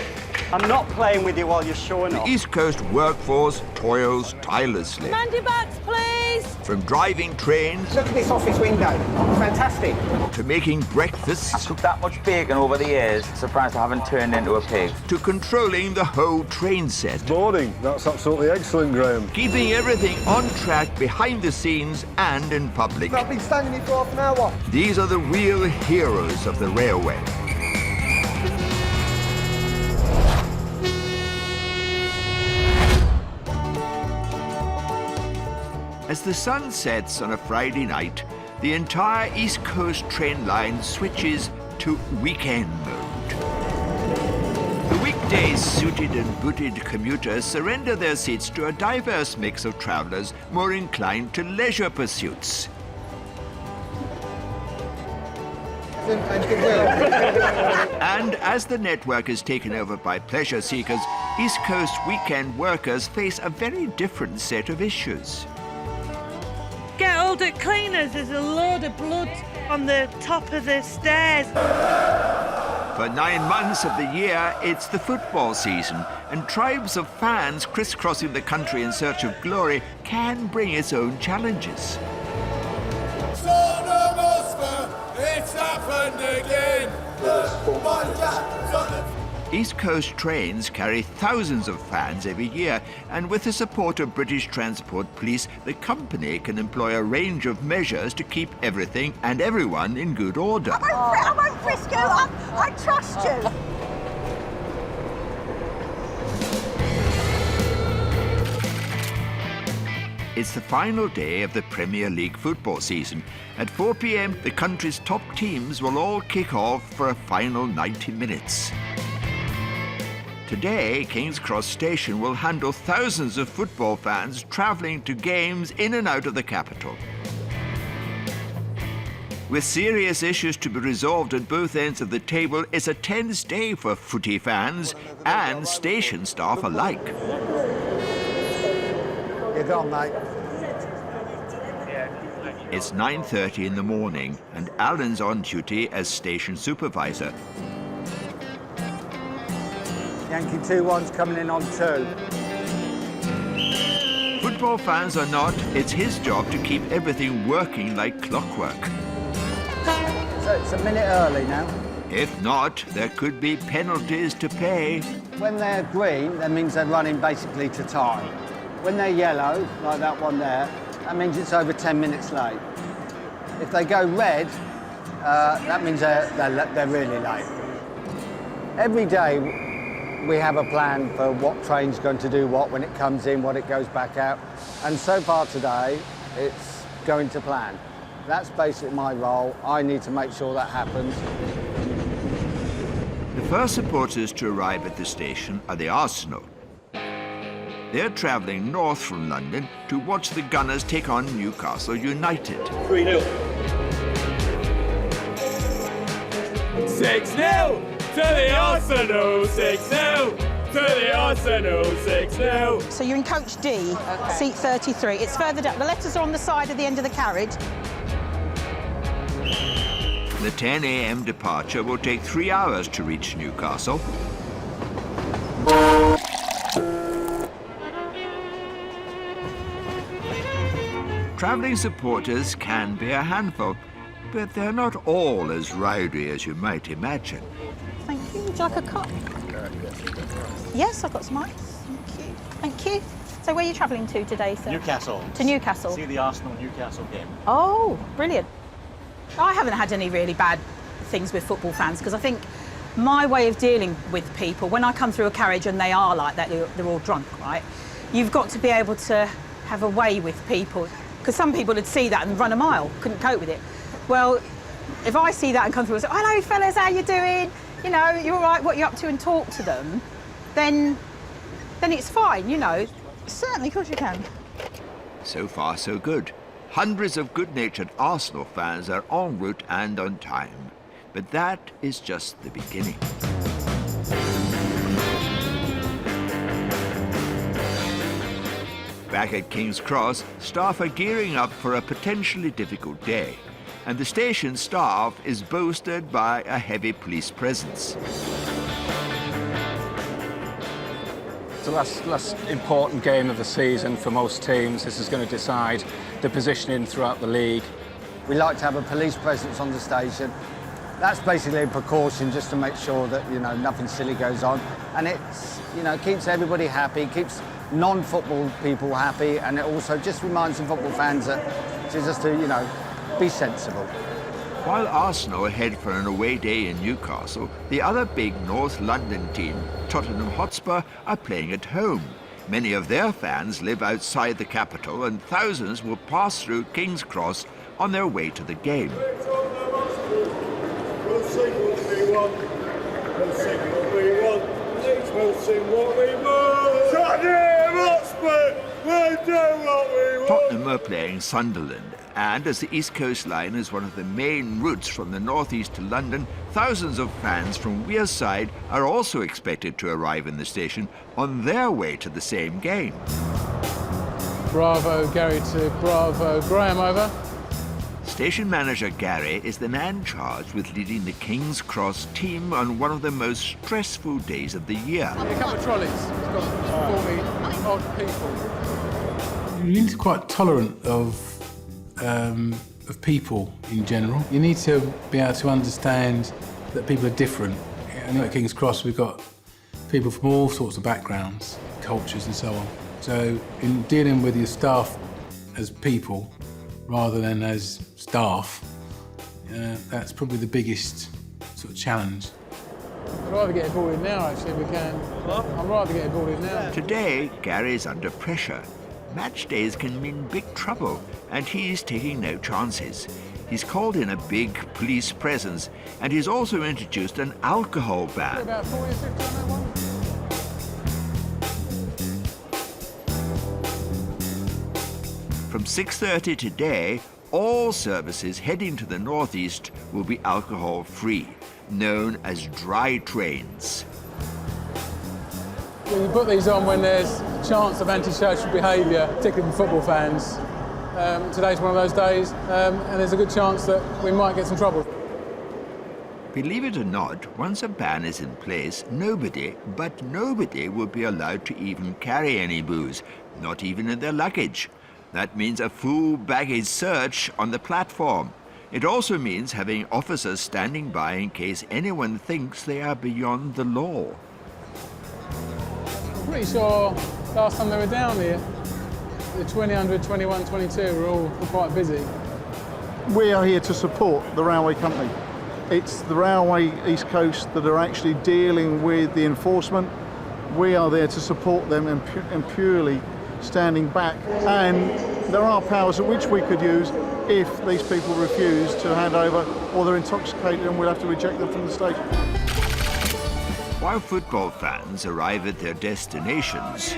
I'm not playing with you while you're showing off. The East Coast workforce toils tirelessly. Mandy bags, please. From driving trains... Look at this office window. Fantastic. ...to making breakfasts... I've cooked that much bacon over the years, surprised I haven't turned into a pig. ...to controlling the whole train set. Morning. That's absolutely excellent, Graham. Keeping everything on track behind the scenes and in public. I've been standing here for half an hour. These are the real heroes of the railway. As the sun sets on a Friday night, the entire East Coast train line switches to weekend mode. The weekday Payday's suited and booted commuters surrender their seats to a diverse mix of travellers more inclined to leisure pursuits. And as the network is taken over by pleasure seekers, East Coast weekend workers face a very different set of issues. Get older cleaners, there's a load of blood on the top of the stairs. For 9 months of the year, it's the football season, and tribes of fans crisscrossing the country in search of glory can bring its own challenges. It's happened again! East Coast trains carry thousands of fans every year, and with the support of British Transport Police, the company can employ a range of measures to keep everything and everyone in good order. I won't frisk you. I trust you. It's the final day of the Premier League football season. At 4 p.m, the country's top teams will all kick off for a final 90 minutes. Today, King's Cross Station will handle thousands of football fans travelling to games in and out of the capital. With serious issues to be resolved at both ends of the table, it's a tense day for footy fans and station staff alike. You're gone, mate. It's 9:30 in the morning, and Alan's on duty as station supervisor. Yankee 2-1's coming in on 2. Football fans or not, it's his job to keep everything working like clockwork. So it's a minute early now. If not, there could be penalties to pay. When they're green, that means they're running basically to time. When they're yellow, like that one there, that means it's over 10 minutes late. If they go red, that means they're really late. Every day, we have a plan for what train's going to do what when it comes in, what it goes back out. And so far today, it's going to plan. That's basically my role. I need to make sure that happens. The first supporters to arrive at the station are the Arsenal. They're travelling north from London to watch the Gunners take on Newcastle United. 3-0. 6-0 to the Arsenal, 6-0 to the Arsenal, 6-0. So you're in coach D, seat 33. It's further down. The letters are on the side of the end of the carriage. The 10 a.m. departure will take 3 hours to reach Newcastle. Travelling supporters can be a handful, but they're not all as rowdy as you might imagine. Thank you. Would you like a cup? Yes, I've got some ice. Thank you. Thank you. So where are you travelling to today, sir? Newcastle. To Newcastle. See the Arsenal-Newcastle game. Oh, brilliant. I haven't had any really bad things with football fans because I think my way of dealing with people, when I come through a carriage and they are like that, they're all drunk, right? You've got to be able to have a way with people because some people would see that and run a mile, couldn't cope with it. Well, if I see that and come through and say, hello, fellas, how you doing? You know, you're all right, what you up to, and talk to them, then it's fine, you know. Certainly, of course you can. So far, so good. Hundreds of good-natured Arsenal fans are en route and on time. But that is just the beginning. Back at King's Cross, staff are gearing up for a potentially difficult day, and the station staff is boasted by a heavy police presence. It's the last important game of the season for most teams. This is going to decide the positioning throughout the league. We like to have a police presence on the station. That's basically a precaution just to make sure that, you know, nothing silly goes on. And it's, you know, keeps everybody happy, keeps non-football people happy, and it also just reminds the football fans that just to, you know, be sensible. While Arsenal head for an away day in Newcastle, the other big North London team, Tottenham Hotspur, are playing at home. Many of their fans live outside the capital, and thousands will pass through King's Cross on their way to the game. We'll signal we want. We'll signal we want. Please we'll sing what we want. Tottenham Hotspur, we'll do what we want. Tottenham are playing Sunderland, and as the East Coast Line is one of the main routes from the northeast to London, thousands of fans from Wearside are also expected to arrive in the station on their way to the same game. Bravo, Gary to Bravo. Graham, over. Station manager Gary is the man charged with leading the King's Cross team on one of the most stressful days of the year. A couple of trolleys. It's got 40 odd people. You need to be quite tolerant of people in general. You need to be able to understand that people are different. I know at King's Cross we've got people from all sorts of backgrounds, cultures and so on. So in dealing with your staff as people rather than as staff, that's probably the biggest sort of challenge. I'd rather get it ball in now, actually, if we can. I'd rather get it ball in now. Today, Gary's under pressure. Match days can mean big trouble, and he's taking no chances. He's called in a big police presence, and he's also introduced an alcohol ban. About 40 or 50 on that one. From 6:30 today, all services heading to the northeast will be alcohol-free, known as dry trains. We put these on when there's a chance of antisocial behaviour, particularly from football fans. Today's one of those days, and there's a good chance that we might get some trouble. Believe it or not, once a ban is in place, nobody will be allowed to even carry any booze, not even in their luggage. That means a full baggage search on the platform. It also means having officers standing by in case anyone thinks they are beyond the law. I'm pretty sure last time they were down here, the 2000, 21, 22 were all quite busy. We are here to support the railway company. It's the Railway East Coast that are actually dealing with the enforcement. We are there to support them and purely standing back, and there are powers at which we could use if these people refuse to hand over or they're intoxicated and we'll have to reject them from the station. While football fans arrive at their destinations,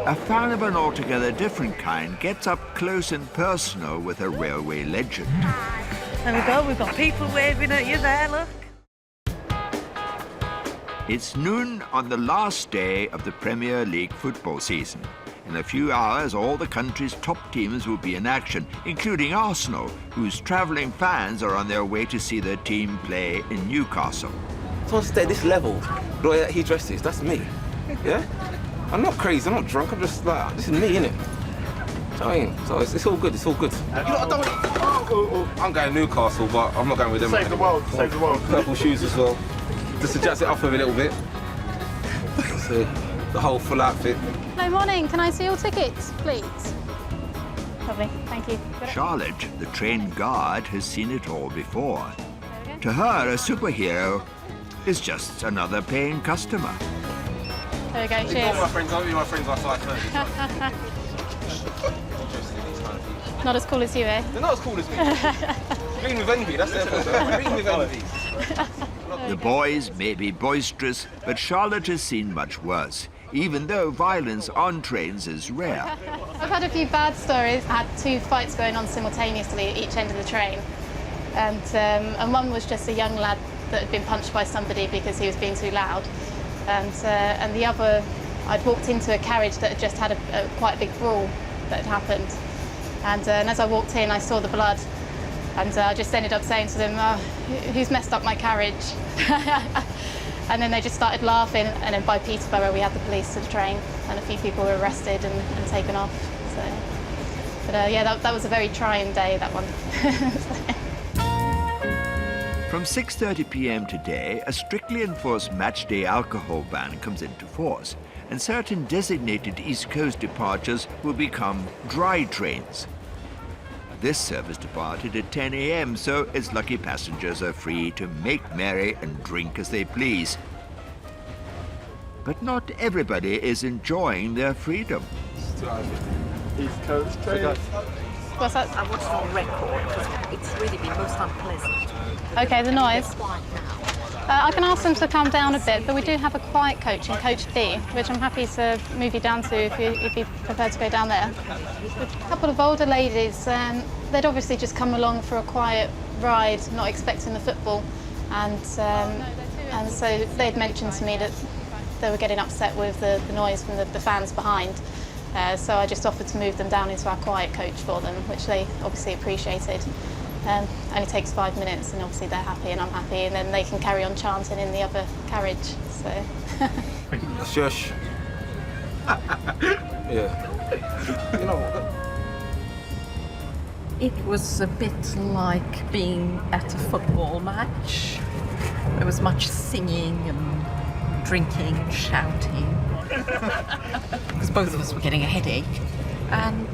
a fan of an altogether different kind gets up close and personal with a railway legend. There we go, we've got people waving at you there, look. It's noon on the last day of the Premier League football season. In a few hours, all the country's top teams will be in action, including Arsenal, whose travelling fans are on their way to see their team play in Newcastle. Someone stay at this level, the way that he dresses, that's me. Yeah? I'm not crazy, I'm not drunk, I'm just like, this is me, innit? So, I mean, so it's all good, it's all good. You know, I don't, I'm going Newcastle, but I'm not going with them. Save the world, save the world. Purple shoes as well. Just to jazz it up a little bit. So, the whole full outfit. Hello, morning. Can I see your tickets, please? Lovely, thank you. Charlotte, the trained guard, has seen it all before. To her, a superhero is just another paying customer. There we go, cheers. You're my friends, aren't you? My friends outside. Not as cool as you, eh? They're not as cool as me. Green with envy, that's their problem. Green with envy. The boys may be boisterous, but Charlotte has seen much worse, even though violence on trains is rare. I've had a few bad stories. I had 2 fights going on simultaneously at each end of the train. And one was just a young lad that had been punched by somebody because he was being too loud. And the other, I'd walked into a carriage that had just had quite a big brawl that had happened. And as I walked in, I saw the blood. And I just ended up saying to them, who's messed up my carriage? And then they just started laughing, and then by Peterborough we had the police to the train, and a few people were arrested and taken off. So, but yeah, that was a very trying day, that one. From 6:30 p.m. today, a strictly enforced matchday alcohol ban comes into force, and certain designated East Coast departures will become dry trains. This service departed at 10 a.m, so its lucky passengers are free to make merry and drink as they please. But not everybody is enjoying their freedom. East Coast. What's that? I watched it on record because it's really been most unpleasant. Okay, the noise. It's quiet now. I can ask them to calm down a bit, but we do have a quiet coach in Coach D, which I'm happy to move you down to if you prefer to go down there. A couple of older ladies, they'd obviously just come along for a quiet ride, not expecting the football, and so they'd mentioned to me that they were getting upset with the noise from the fans behind. So I just offered to move them down into our quiet coach for them, which they obviously appreciated. Only takes 5 minutes, and obviously they're happy and I'm happy, and then they can carry on chanting in the other carriage. So. Shush. Yeah. You know. It was a bit like being at a football match. There was much singing and drinking and shouting. Because both of us were getting a headache. And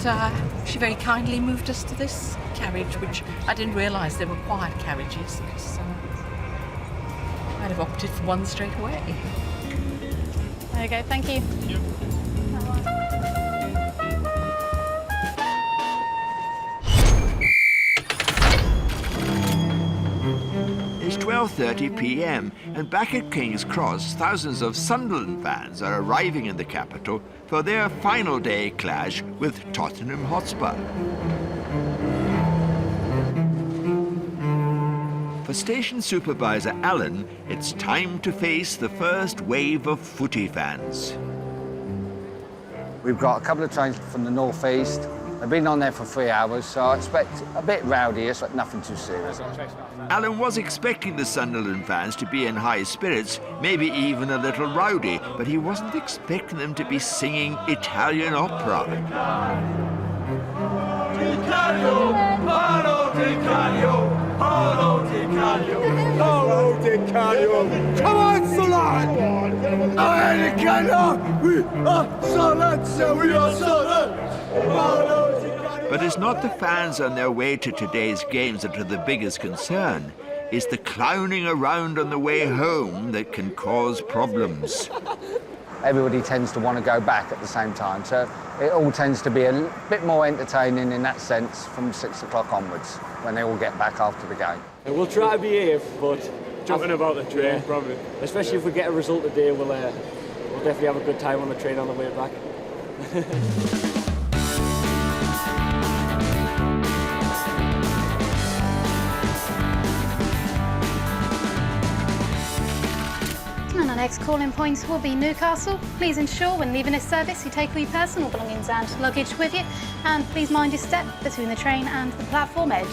she very kindly moved us to this carriage, which I didn't realise they were quiet carriages, because I'd have opted for one straight away. There you go, thank you. It's 12:30 p.m. and back at King's Cross, thousands of Sunderland fans are arriving in the capital for their final day clash with Tottenham Hotspur. For station supervisor Alan, it's time to face the first wave of footy fans. We've got a couple of trains from the northeast. They've been on there for 3 hours, so I expect a bit rowdy-ish, but nothing too serious. Alan was expecting the Sunderland fans to be in high spirits, maybe even a little rowdy, but he wasn't expecting them to be singing Italian opera. Come on, Solon! We are Solon, we are Solon! But it's not the fans on their way to today's games that are the biggest concern. It's the clowning around on the way home that can cause problems. Everybody tends to want to go back at the same time, so it all tends to be a bit more entertaining in that sense from 6 o'clock onwards, when they all get back after the game. We'll try to behave, but jumping about the train, probably. Especially if we get a result today, we'll definitely have a good time on the train on the way back. And our next call-in point will be Newcastle. Please ensure when leaving this service you take all your personal belongings and luggage with you, and please mind your step between the train and the platform edge.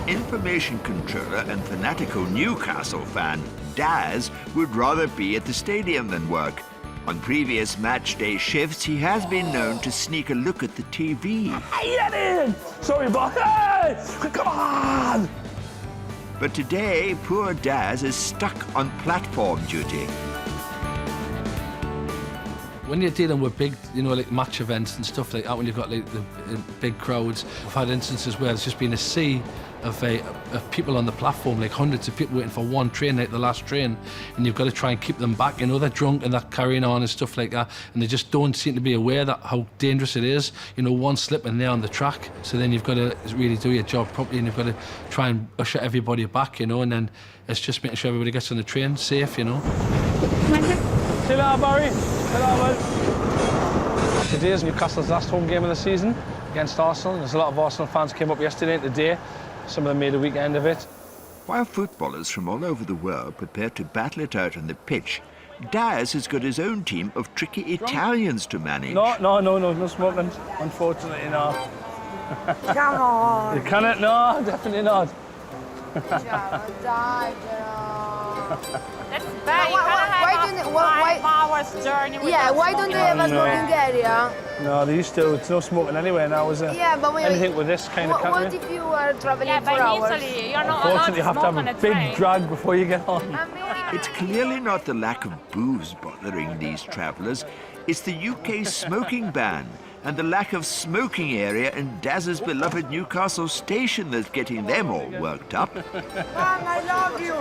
Information controller and fanatical Newcastle fan, Daz, would rather be at the stadium than work. On previous match day shifts, he has been known to sneak a look at the TV. Hey, sorry, boss. Hey, come on! But today, poor Daz is stuck on platform duty. When you're dealing with big, like match events and stuff like that, when you've got like the big crowds, I've had instances where it's just been a sea of people on the platform, like hundreds of people waiting for one train, like the last train, and you've got to try and keep them back. They're drunk and they're carrying on and stuff like that, and they just don't seem to be aware that how dangerous it is. One slip and they're on the track. So then you've got to really do your job properly, and you've got to try and usher everybody back, and then it's just making sure everybody gets on the train safe, See you later, Barry. Today is Newcastle's last home game of the season against Arsenal. There's a lot of Arsenal fans came up yesterday and today. Some of them made a weekend of it. While footballers from all over the world prepare to battle it out on the pitch, Daz has got his own team of tricky Italians to manage. No smoking. Unfortunately, no. Come on. You cannot? No, definitely not. That's bad. Why 5 hours journey with why don't they have a smoking area? No, they used to. It's no smoking anyway now, is it? Yeah, but anything with this kind of what country. if you are traveling for hours? Italy, you're not allowed Unfortunately, to you have to smoke have on a a big train. drag before you get on. It's clearly not the lack of booze bothering these travellers. It's the UK's smoking ban and the lack of smoking area in Daz's beloved Newcastle station that's getting them all worked up. Mom, I love you.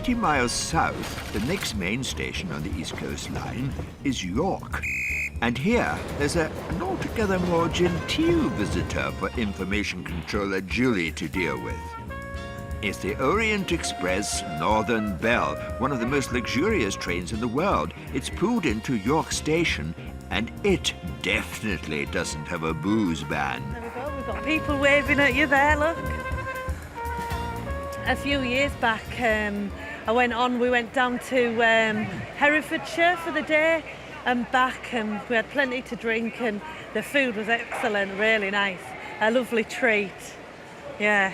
80 miles south, the next main station on the East Coast Line is York. And here, there's an altogether more genteel visitor for information controller Julie to deal with. It's the Orient Express Northern Belle, one of the most luxurious trains in the world. It's pulled into York Station, and it definitely doesn't have a booze ban. There we go, we've got people waving at you there, look. A few years back, we went down to Herefordshire for the day and back, and we had plenty to drink, and the food was excellent, really nice. A lovely treat, yeah.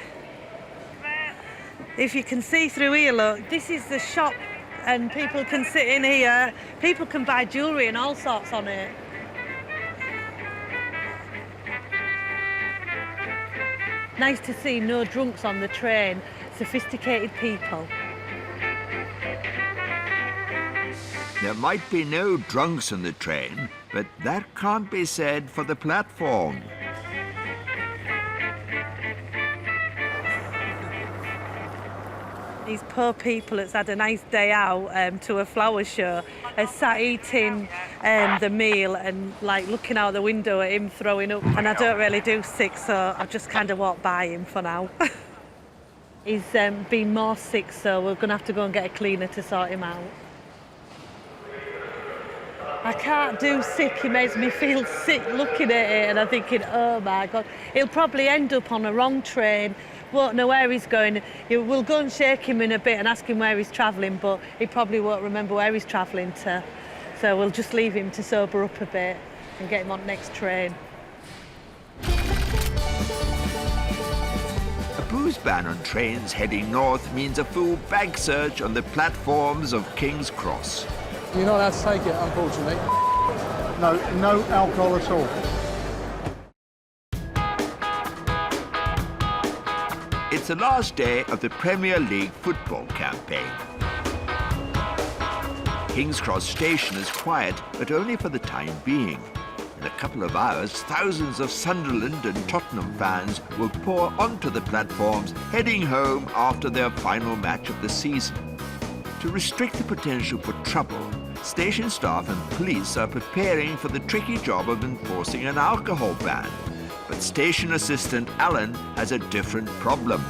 If you can see through here, look, this is the shop, and people can sit in here. People can buy jewellery and all sorts on it. Nice to see no drunks on the train, sophisticated people. There might be no drunks on the train, but that can't be said for the platform. These poor people that's had a nice day out to a flower show are sat eating the meal and like looking out the window at him throwing up. And I don't really do sick, so I just kind of walk by him for now. He's been more sick, so we're going to have to go and get a cleaner to sort him out. I can't do sick, he makes me feel sick looking at it, and I'm thinking, oh my God, he'll probably end up on a wrong train, won't know where he's going. We'll go and shake him in a bit and ask him where he's travelling, but he probably won't remember where he's travelling to. So we'll just leave him to sober up a bit and get him on the next train. A booze ban on trains heading north means a full bag search on the platforms of King's Cross. You're not allowed to take it, unfortunately. No alcohol at all. It's the last day of the Premier League football campaign. King's Cross Station is quiet, but only for the time being. In a couple of hours, thousands of Sunderland and Tottenham fans will pour onto the platforms, heading home after their final match of the season. To restrict the potential for trouble, station staff and police are preparing for the tricky job of enforcing an alcohol ban. But station assistant Alan has a different problem.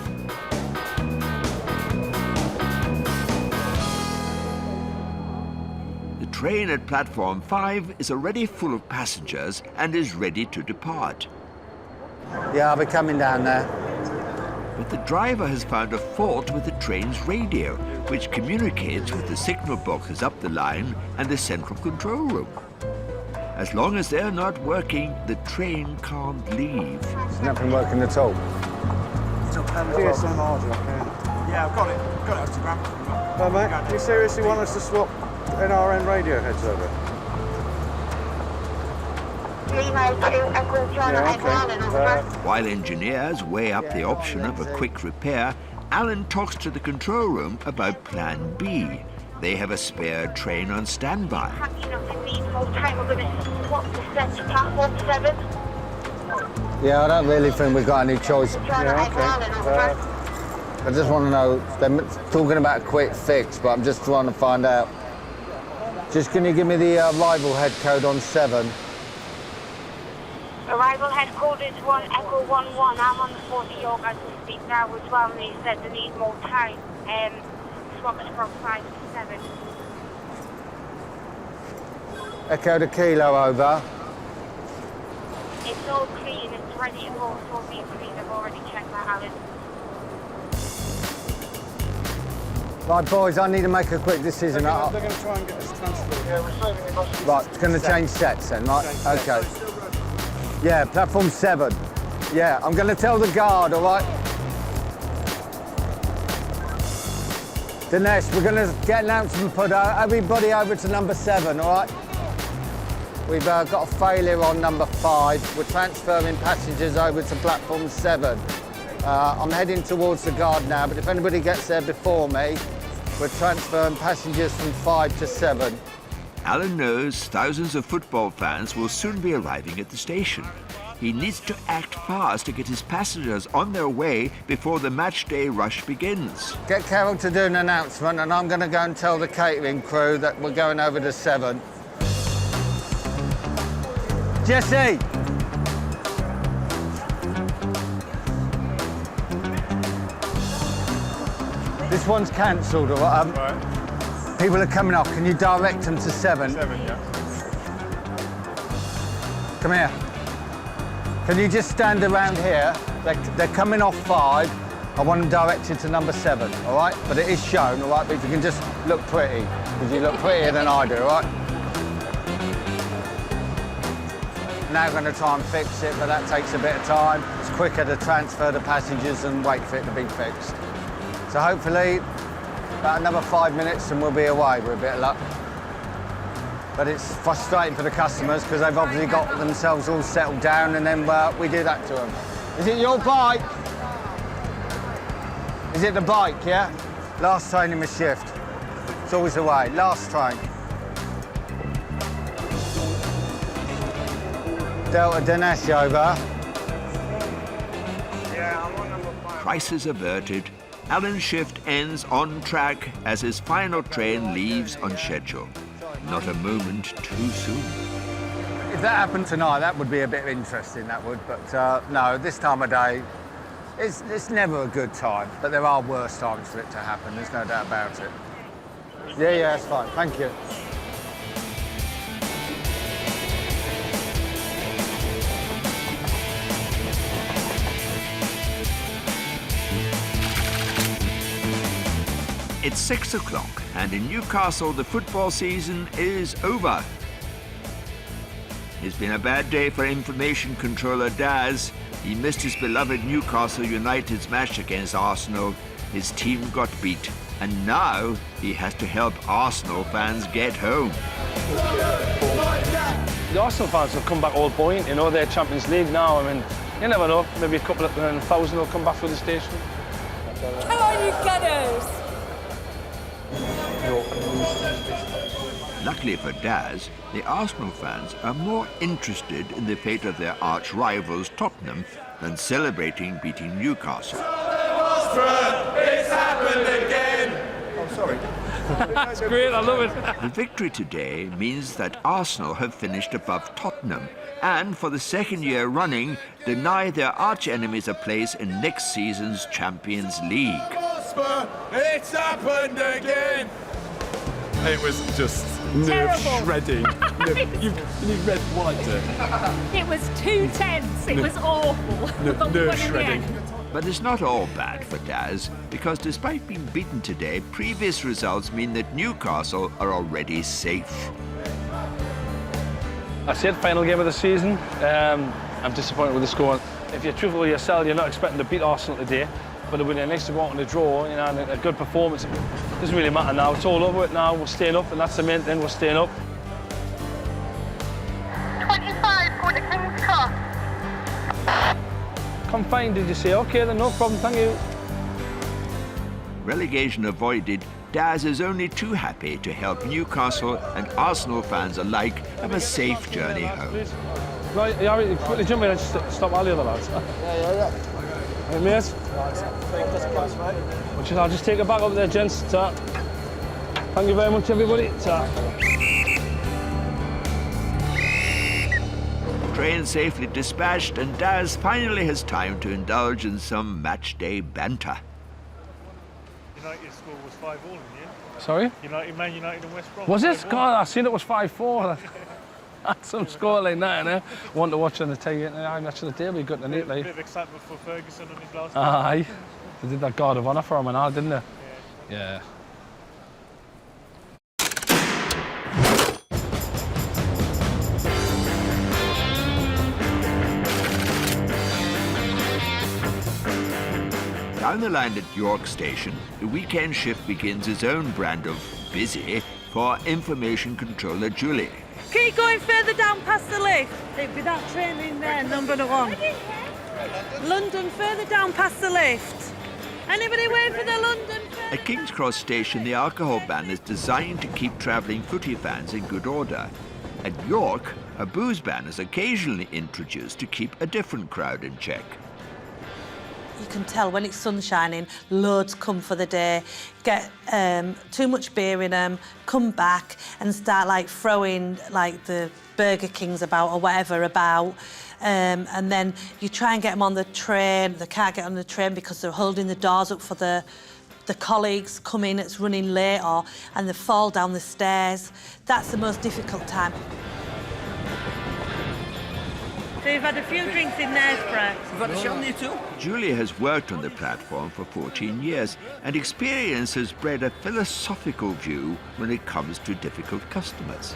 The train at platform 5 is already full of passengers and is ready to depart. Yeah, I'll be coming down there. But the driver has found a fault with the train's radio, which communicates with the signal boxes up the line and the central control room. As long as they're not working, the train can't leave. It's not been working at all. GSM audio, yeah, I've got it. Got it, Instagram. Oh, mate, do you seriously want us to swap NRN radio heads over? While engineers weigh up the option of a quick repair, Alan talks to the control room about Plan B. They have a spare train on standby. Yeah, I don't really think we've got any choice. Yeah, okay. I just want to know, they're talking about a quick fix, but I'm just trying to find out. Just can you give me the arrival head code on 7? Arrival head code is 1 Echo 11. I'm on the 40 York as we speak now as well, and he said they need more time. Swap it from 5 to 7. Echo the kilo over. It's all clean, it's ready to go, it's all being clean. I've already checked that, Alan. Right, boys, I need to make a quick decision. They're going to try and get us transferred. Yeah, we're saving the buses. Right, it's going to change sets then, right? Okay. Yeah, platform 7. Yeah, I'm going to tell the guard, all right? Dinesh, we're going to get an announcement and put everybody over to number 7, all right? We've got a failure on number 5. We're transferring passengers over to platform 7. I'm heading towards the guard now, but if anybody gets there before me, we're transferring passengers from 5 to 7. Alan knows thousands of football fans will soon be arriving at the station. he needs to act fast to get his passengers on their way before the match day rush begins. Get Carol to do an announcement, and I'm going to go and tell the catering crew that we're going over to 7. Jesse! This one's cancelled, all right? People are coming off. Can you direct them to 7? 7, yeah. Come here. Can you just stand around here? They're coming off 5. I want them directed to number 7, all right? But it is shown, all right? But if you can just look pretty, because you look prettier than I do, all right? Now we're going to try and fix it, but that takes a bit of time. It's quicker to transfer the passengers than wait for it to be fixed. So hopefully, about another 5 minutes and we'll be away with a bit of luck. But it's frustrating for the customers because they've obviously got themselves all settled down, and then we do that to them. Is it your bike? Is it the bike, yeah? Last train in the shift. It's always away. Last train. Delta Dinesh over. Yeah, I'm on number 5. Crisis averted. Alan's shift ends on track as his final train leaves on schedule. Not a moment too soon. If that happened tonight, that would be a bit interesting, that would. But no, this time of day, it's never a good time. But there are worse times for it to happen, there's no doubt about it. Yeah, it's fine. Thank you. It's 6 o'clock, and in Newcastle, the football season is over. It's been a bad day for information controller Daz. He missed his beloved Newcastle United's match against Arsenal. His team got beat, and now he has to help Arsenal fans get home. The Arsenal fans have come back all buoyant, you know, they're Champions League now. I mean, you never know, maybe a couple of 1,000 will come back through the station. Come on, you Gunners! Luckily for Daz, the Arsenal fans are more interested in the fate of their arch rivals Tottenham than celebrating beating Newcastle. It's happened again! Oh, sorry. That's great, I love it. The victory today means that Arsenal have finished above Tottenham and, for the second year running, deny their arch-enemies a place in next season's Champions League. It's happened again! It was just Terrible. nerve-shredding. you read what I did. It was too tense. It was awful. Nerve-shredding. But it's not all bad for Daz, because despite being beaten today, previous results mean that Newcastle are already safe. I said final game of the season. I'm disappointed with the score. If you're truthful with yourself, you're not expecting to beat Arsenal today. But it would be nice to go out on a draw, you know, and a good performance. It doesn't really matter now. It's all over it now. We're staying up, and that's the main thing. We're staying up. 25 for the King's Cross. Confined, did you say? OK, then no problem. Thank you. Relegation avoided, Daz is only too happy to help Newcastle and Arsenal fans alike have a safe journey home. Right, yeah, quickly jump in and stop all the other lads. Yeah. Hey, mate. I'll just take it back up there, gents. Ta. Thank you very much, everybody. Ta. Train safely dispatched, and Daz finally has time to indulge in some match-day banter. United score was 5-all in the end. Sorry? Man United and West Brom. Was it? God, I seen it was 5-4. That's some score like that, innit? Want to watch on the TV. Match of the day will be good tonight, like. A bit of excitement for Ferguson on his last Aye. They did that Guard of Honour for him and all, didn't they? Yeah. Down the line at York Station, the weekend shift begins its own brand of busy for information controller Julie. Keep going further down past the lift. It'd be that train in there, number 1. London, further down past the lift. Anybody wait for the London? At King's Cross Station, the alcohol ban is designed to keep travelling footy fans in good order. At York, a booze ban is occasionally introduced to keep a different crowd in check. You can tell when it's sun shining, loads come for the day, get too much beer in them, come back and start like throwing like the Burger Kings about or whatever about. And then you try and get them on the train. They can't get on the train because they're holding the doors up for the colleagues coming that's running late, and they fall down the stairs. That's the most difficult time. So you've had a few drinks in there, Brett. You've had a shandy too? Julie has worked on the platform for 14 years, and experience has bred a philosophical view when it comes to difficult customers.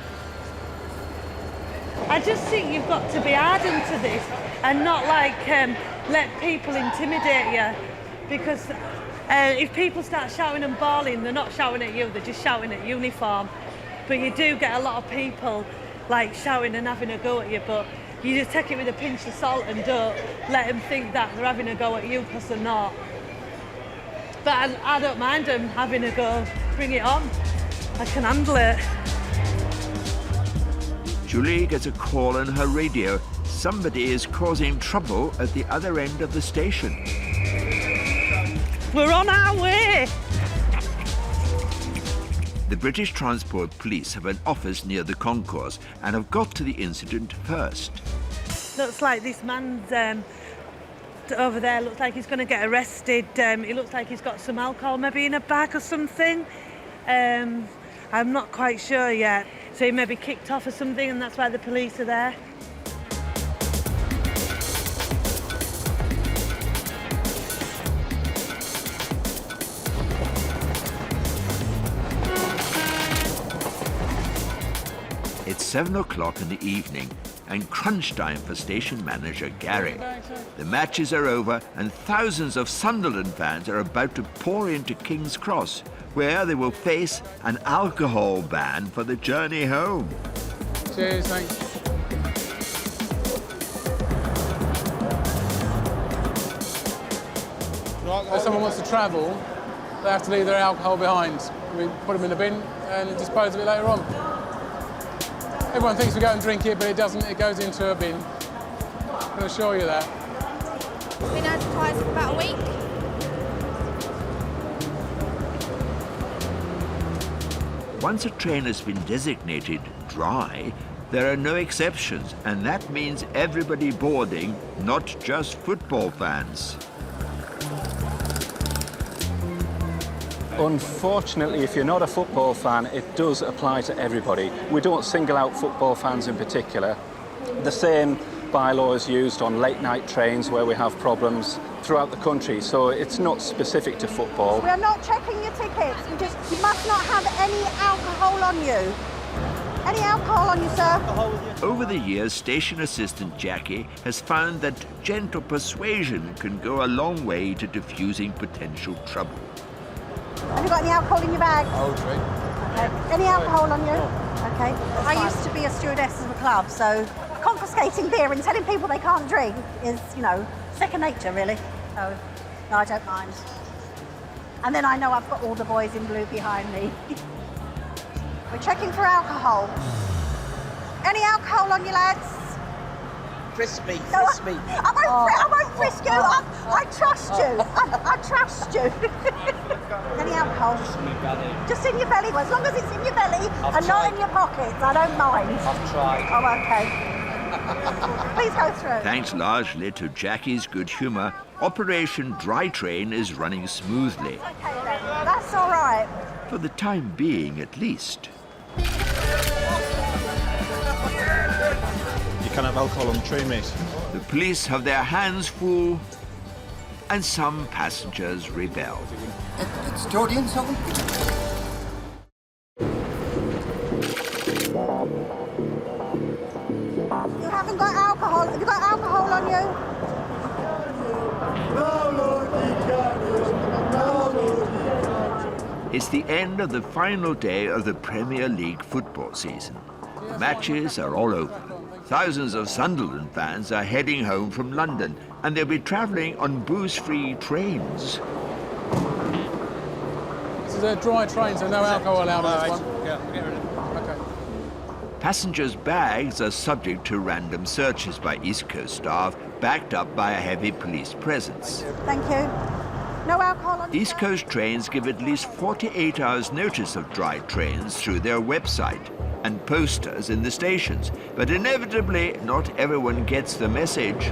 I just think you've got to be ardent to this and not like let people intimidate you, because if people start shouting and bawling, they're not shouting at you, they're just shouting at uniform. But you do get a lot of people like shouting and having a go at you, but you just take it with a pinch of salt and don't let them think that they're having a go at you, because they're not. But I don't mind them having a go. Bring it on. I can handle it. Julie gets a call on her radio. Somebody is causing trouble at the other end of the station. We're on our way. The British Transport Police have an office near the concourse and have got to the incident first. Looks like this man's over there, looks like he's going to get arrested. It looks like he's got some alcohol maybe in a bag or something. I'm not quite sure yet. So he may be kicked off or something, and that's why the police are there. It's 7 o'clock in the evening and crunch time for station manager Gary. The matches are over and thousands of Sunderland fans are about to pour into King's Cross, where they will face an alcohol ban for the journey home. Cheers, thanks. If someone wants to travel, they have to leave their alcohol behind. We put them in a bin and dispose of it later on. Everyone thinks we go and drink it, but it doesn't. It goes into a bin. I can assure you that. Been advertised for about a week. Once a train has been designated dry, there are no exceptions, and that means everybody boarding, not just football fans. Unfortunately, if you're not a football fan, it does apply to everybody. We don't single out football fans in particular. The same bylaw is used on late-night trains where we have problems throughout the country, so it's not specific to football. We are not checking your tickets. You must not have any alcohol on you. Any alcohol on you, sir? Over the years, station assistant Jackie has found that gentle persuasion can go a long way to diffusing potential trouble. Have you got any alcohol in your bag? Oh, drink. Okay. Any alcohol on you? Okay. I used to be a stewardess of a club, so confiscating beer and telling people they can't drink is, you know, second nature, really. So, no, I don't mind. And then I know I've got all the boys in blue behind me. We're checking for alcohol. Any alcohol on you, lads? Frisk me, No, frisk me. I won't frisk you. I trust you. I trust you. Any alcohol? Just in your belly. Well, as long as it's in your belly and not in your pockets, I don't mind. I've tried. Oh, okay. Please go through. Thanks largely to Jackie's good humour, Operation Dry Train is running smoothly. Okay then. That's all right. For the time being, at least. You can't have alcohol on the train, mate. The police have their hands full, and some passengers rebel. It's Jordan, something? You haven't got alcohol. Have you got alcohol on you? It's the end of the final day of the Premier League football season. The matches are all over. Thousands of Sunderland fans are heading home from London, and they'll be travelling on booze-free trains. This is a dry train, so no alcohol allowed on this one. Yeah, get rid of it. Okay. Passengers' bags are subject to random searches by East Coast staff, backed up by a heavy police presence. Thank you. No alcohol on East Coast trains give at least 48 hours notice of dry trains through their website and posters in the stations. But inevitably, not everyone gets the message.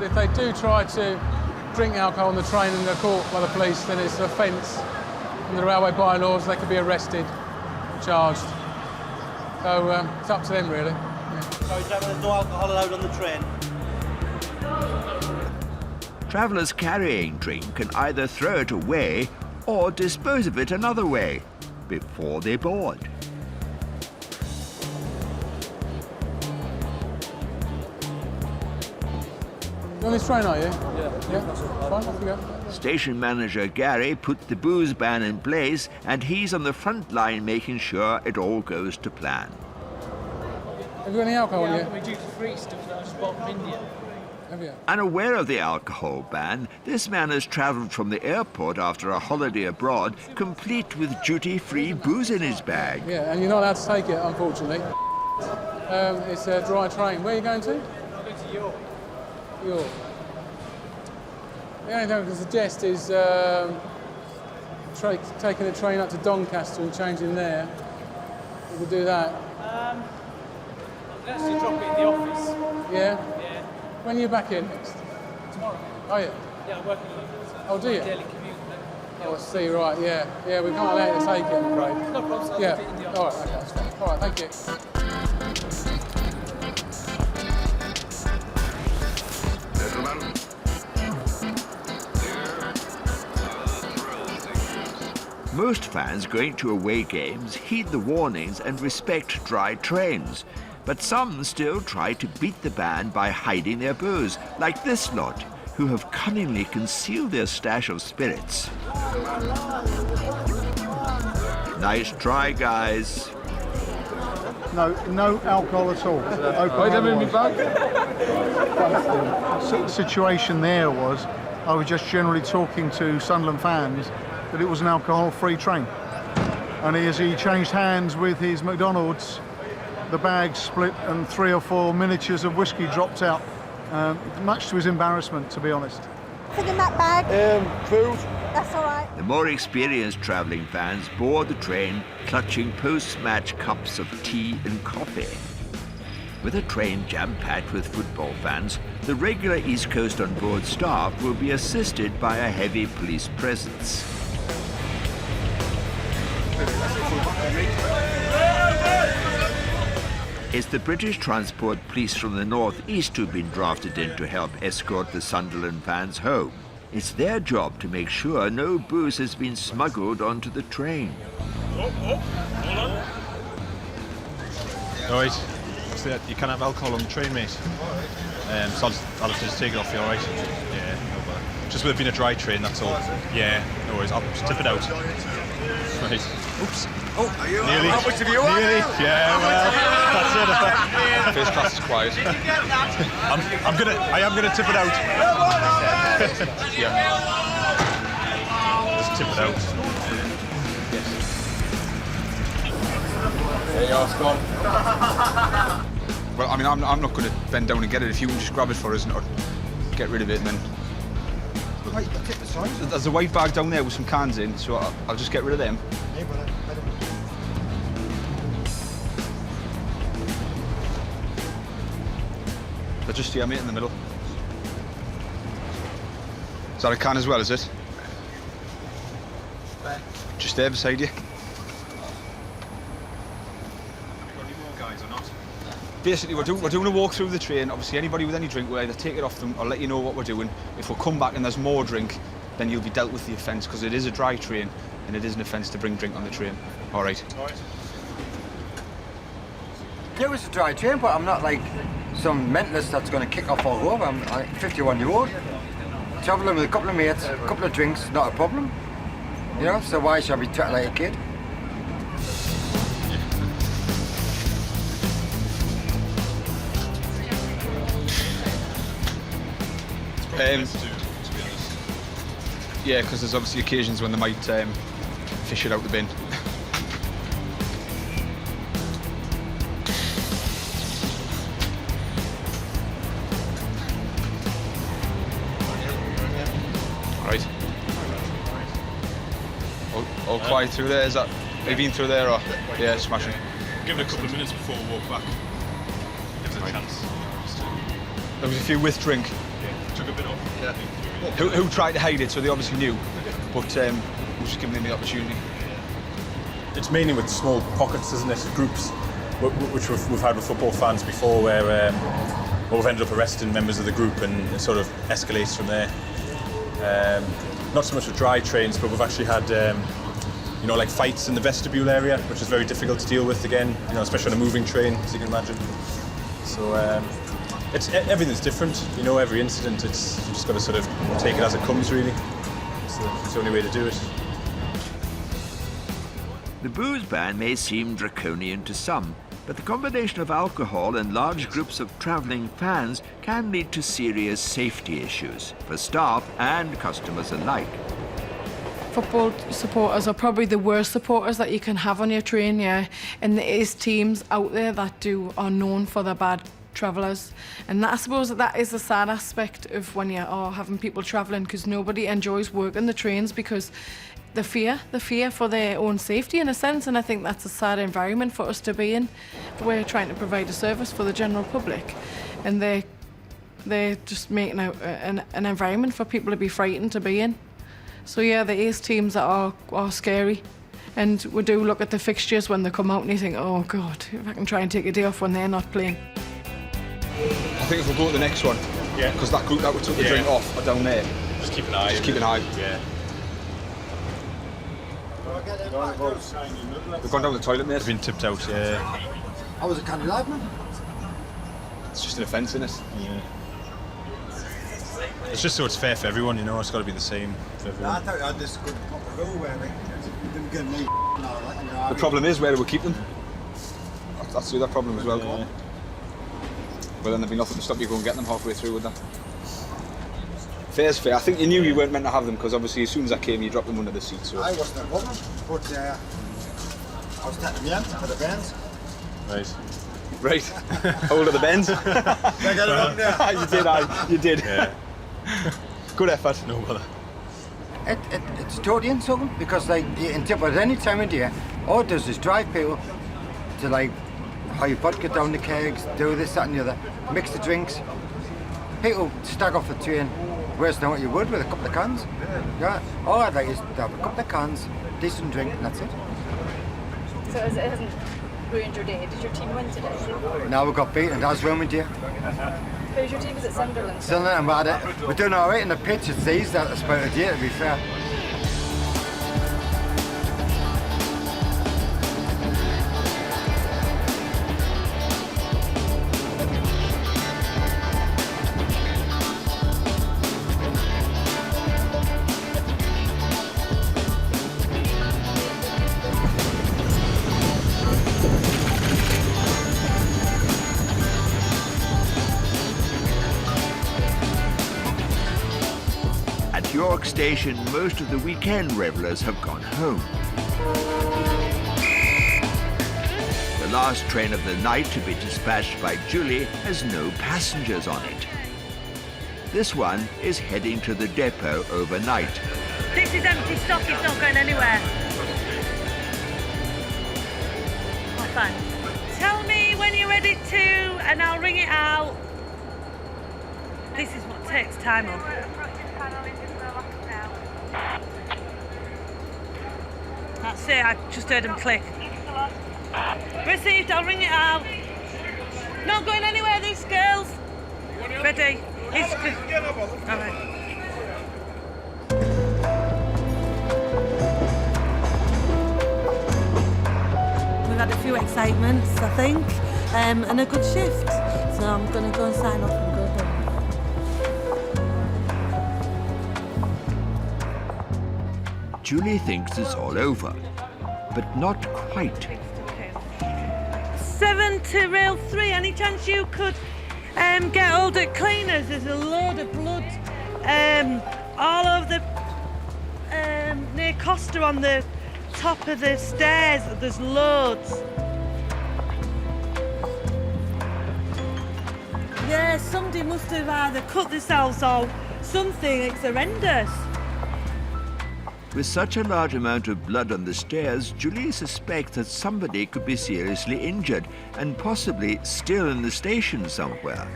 If they do try to drink alcohol on the train and they're caught by the police, then it's an offence. Under the railway bylaws, they could be arrested and charged. So it's up to them, really. Yeah. So there's no alcohol allowed on the train? Travellers carrying drink can either throw it away or dispose of it another way before they board. You're on this train, are you? Yeah. Fine, off you go. Station manager Gary put the booze ban in place, and he's on the front line making sure it all goes to plan. Have you got any alcohol in you? We're duty-free stuff that I just bought from India. Have you? Unaware of the alcohol ban, this man has travelled from the airport after a holiday abroad, complete with duty-free booze in his bag. Yeah, and you're not allowed to take it, unfortunately. It's a dry train. Where are you going to? I'm going to York. York. The only thing I can suggest is taking a train up to Doncaster and changing there. You could do that. Let's just drop it in the office. Yeah? Yeah. When are you back in next? Tomorrow. Oh, yeah? Yeah, I'm working on it. Oh, do you? Daily commute. Oh, I see, right, yeah. Yeah, we can't allow you to take it, I'm afraid. No problem, so I'll yeah. leave it in the office. All right, okay, that's fine. All right, thank you. Most fans going to away games heed the warnings and respect dry trains, but some still try to beat the ban by hiding their booze, like this lot, who have cunningly concealed their stash of spirits. Nice try, guys. No alcohol at all. The situation there was, I was just generally talking to Sunderland fans that it was an alcohol-free train. And as he changed hands with his McDonald's, the bag split and 3 or 4 miniatures of whiskey dropped out, much to his embarrassment, to be honest. Anything in that bag? Food. That's all right. The more experienced travelling fans board the train clutching post-match cups of tea and coffee. With a train jam-packed with football fans, the regular East Coast on-board staff will be assisted by a heavy police presence. It's the British Transport Police from the North East who've been drafted in to help escort the Sunderland fans home. It's their job to make sure no booze has been smuggled onto the train. Hold on. All right. So you can't have alcohol on the train, mate. So I'll have to just take it off you, all right? Yeah, no bother. Just with it being a dry train, that's all. Yeah, no worries. I'll just tip it out. Right. Oops. Oh, nearly. How much have you won? Nearly. Yeah, well, that's it. First class is quiet. I am gonna tip it out. Yeah. Just tip it out. There you are, Scott. Well, I mean, I'm not going to bend down and get it. If you can just grab it for us and get rid of it, and then. Right, I'll take the size. There's a white bag down there with some cans in, so I'll just get rid of them. Yeah, but I don't... They're just here, mate, in the middle. Is that a can as well, is it? Where? Just there beside you. Basically, we're doing a walk through the train. Obviously, anybody with any drink will either take it off them or let you know what we're doing. If we come back and there's more drink, then you'll be dealt with the offence, because it is a dry train and it is an offence to bring drink on the train. All right. All right. Yeah, it's a dry train, but I'm not like some mentalist that's going to kick off all over. I'm 51-year-old. Travelling with a couple of mates, a couple of drinks, not a problem. You know, so why should I be treated like a kid? Yeah, because there's obviously occasions when they might fish it out the bin. all quiet through there. Is that? Have you been through there or? Yeah, smashing. Give it a couple of minutes before we walk back. Gives it a chance. There was a few with drink. Yeah, took a bit off. Yeah. Who tried to hide it, so they obviously knew, but we're just giving them the opportunity. It's mainly with small pockets, isn't it? Groups, which we've had with football fans before, where we've ended up arresting members of the group, and it sort of escalates from there. Not so much with dry trains, but we've actually had, you know, like fights in the vestibule area, which is very difficult to deal with again, you know, especially on a moving train, as you can imagine. So everything's different, you know, every incident, you just got to sort of take it as it comes, really. It's the only way to do it. The booze ban may seem draconian to some, but the combination of alcohol and large groups of travelling fans can lead to serious safety issues for staff and customers alike. Football supporters are probably the worst supporters that you can have on your train, yeah. And there is teams out there that are known for their bad travellers. And I suppose that is the sad aspect of when you are having people travelling, because nobody enjoys working the trains because the fear for their own safety in a sense, and I think that's a sad environment for us to be in. We're trying to provide a service for the general public, and they're just making out an environment for people to be frightened to be in. So yeah, there is teams that are scary, and we do look at the fixtures when they come out and you think, oh God, if I can try and take a day off when they're not playing. I think if we go to the next one, yeah, because that group that we took the drink off are down there. Just keep an eye. Just keep an eye. Yeah. They've gone down the toilet, mate. They've been tipped out, yeah. How was it, Candy Live, man? It's just an offence, isn't it? Yeah. It's just so it's fair for everyone, you know, it's got to be the same for everyone. I thought I had this good rule where they didn't give me The problem is, where do we keep them? That's the other problem as well. Yeah. Well, then there'd be nothing to stop you going and getting them halfway through with that. Fair's fair. I think you knew you weren't meant to have them, because obviously as soon as I came you dropped them under the seat. So I wasn't a woman, but I was taking them for the bands. Right. How old are the bends? I got it wrong there. You did, you did. Yeah. Good effort. No bother. It's totally insulting, because like you interpret any time of year, all it does is drive people to like high vodka down the kegs, do this, that and the other, mix the drinks. People stag off the train worse than what you would with a couple of cans. Yeah. All I'd like is to have a couple of cans, decent drink, and that's it. So it hasn't ruined your day. Did your team win today? Now we've got beaten, that's ruined you. Who's your team? Is it Sunderland? Sunderland, but we're doing all right in the pitch. It's these that are about a day, to be fair. York Station, most of the weekend revellers have gone home. The last train of the night to be dispatched by Julie has no passengers on it. This one is heading to the depot overnight. This is empty stock, it's not going anywhere. Oh, thanks. Tell me when you're ready to, and I'll ring it out. This is what takes time up. That's it, I just heard him click. Received, I'll ring it out. Not going anywhere, these girls. Ready? It's good. All right. We've had a few excitements, I think, and a good shift. So I'm going to go and sign up and go home. Julie thinks it's all over, but not quite. 7 to rail 3. Any chance you could get hold of cleaners? There's a load of blood all over the near Costa on the top of the stairs. There's loads. Yeah, somebody must have either cut themselves or something. It's horrendous. With such a large amount of blood on the stairs, Julie suspects that somebody could be seriously injured and possibly still in the station somewhere.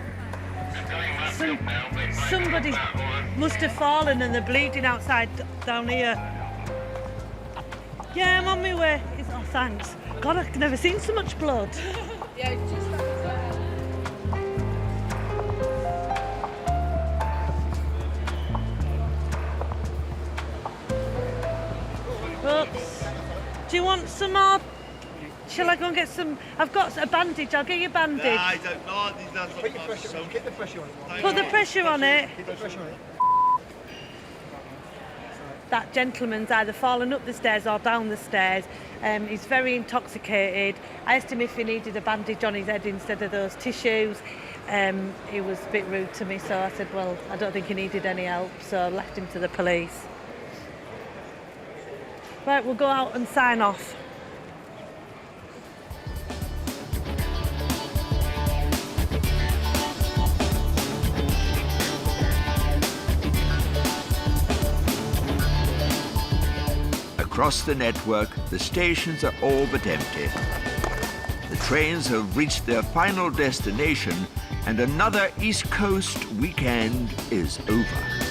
Somebody must have fallen and they're bleeding outside down here. Yeah, I'm on my way. Oh, thanks. God, I've never seen so much blood. Yeah, just Oops. Do you want some more? Shall I go and get some? I've got a bandage. I'll get you a bandage. Nah, I don't know. Put the pressure on. Get the pressure on it. Put the pressure on it. Get the pressure on it. That gentleman's either fallen up the stairs or down the stairs. He's very intoxicated. I asked him if he needed a bandage on his head instead of those tissues. He was a bit rude to me, so I said, well, I don't think he needed any help, so I left him to the police. Right, we'll go out and sign off. Across the network, the stations are all but empty. The trains have reached their final destination and another East Coast weekend is over.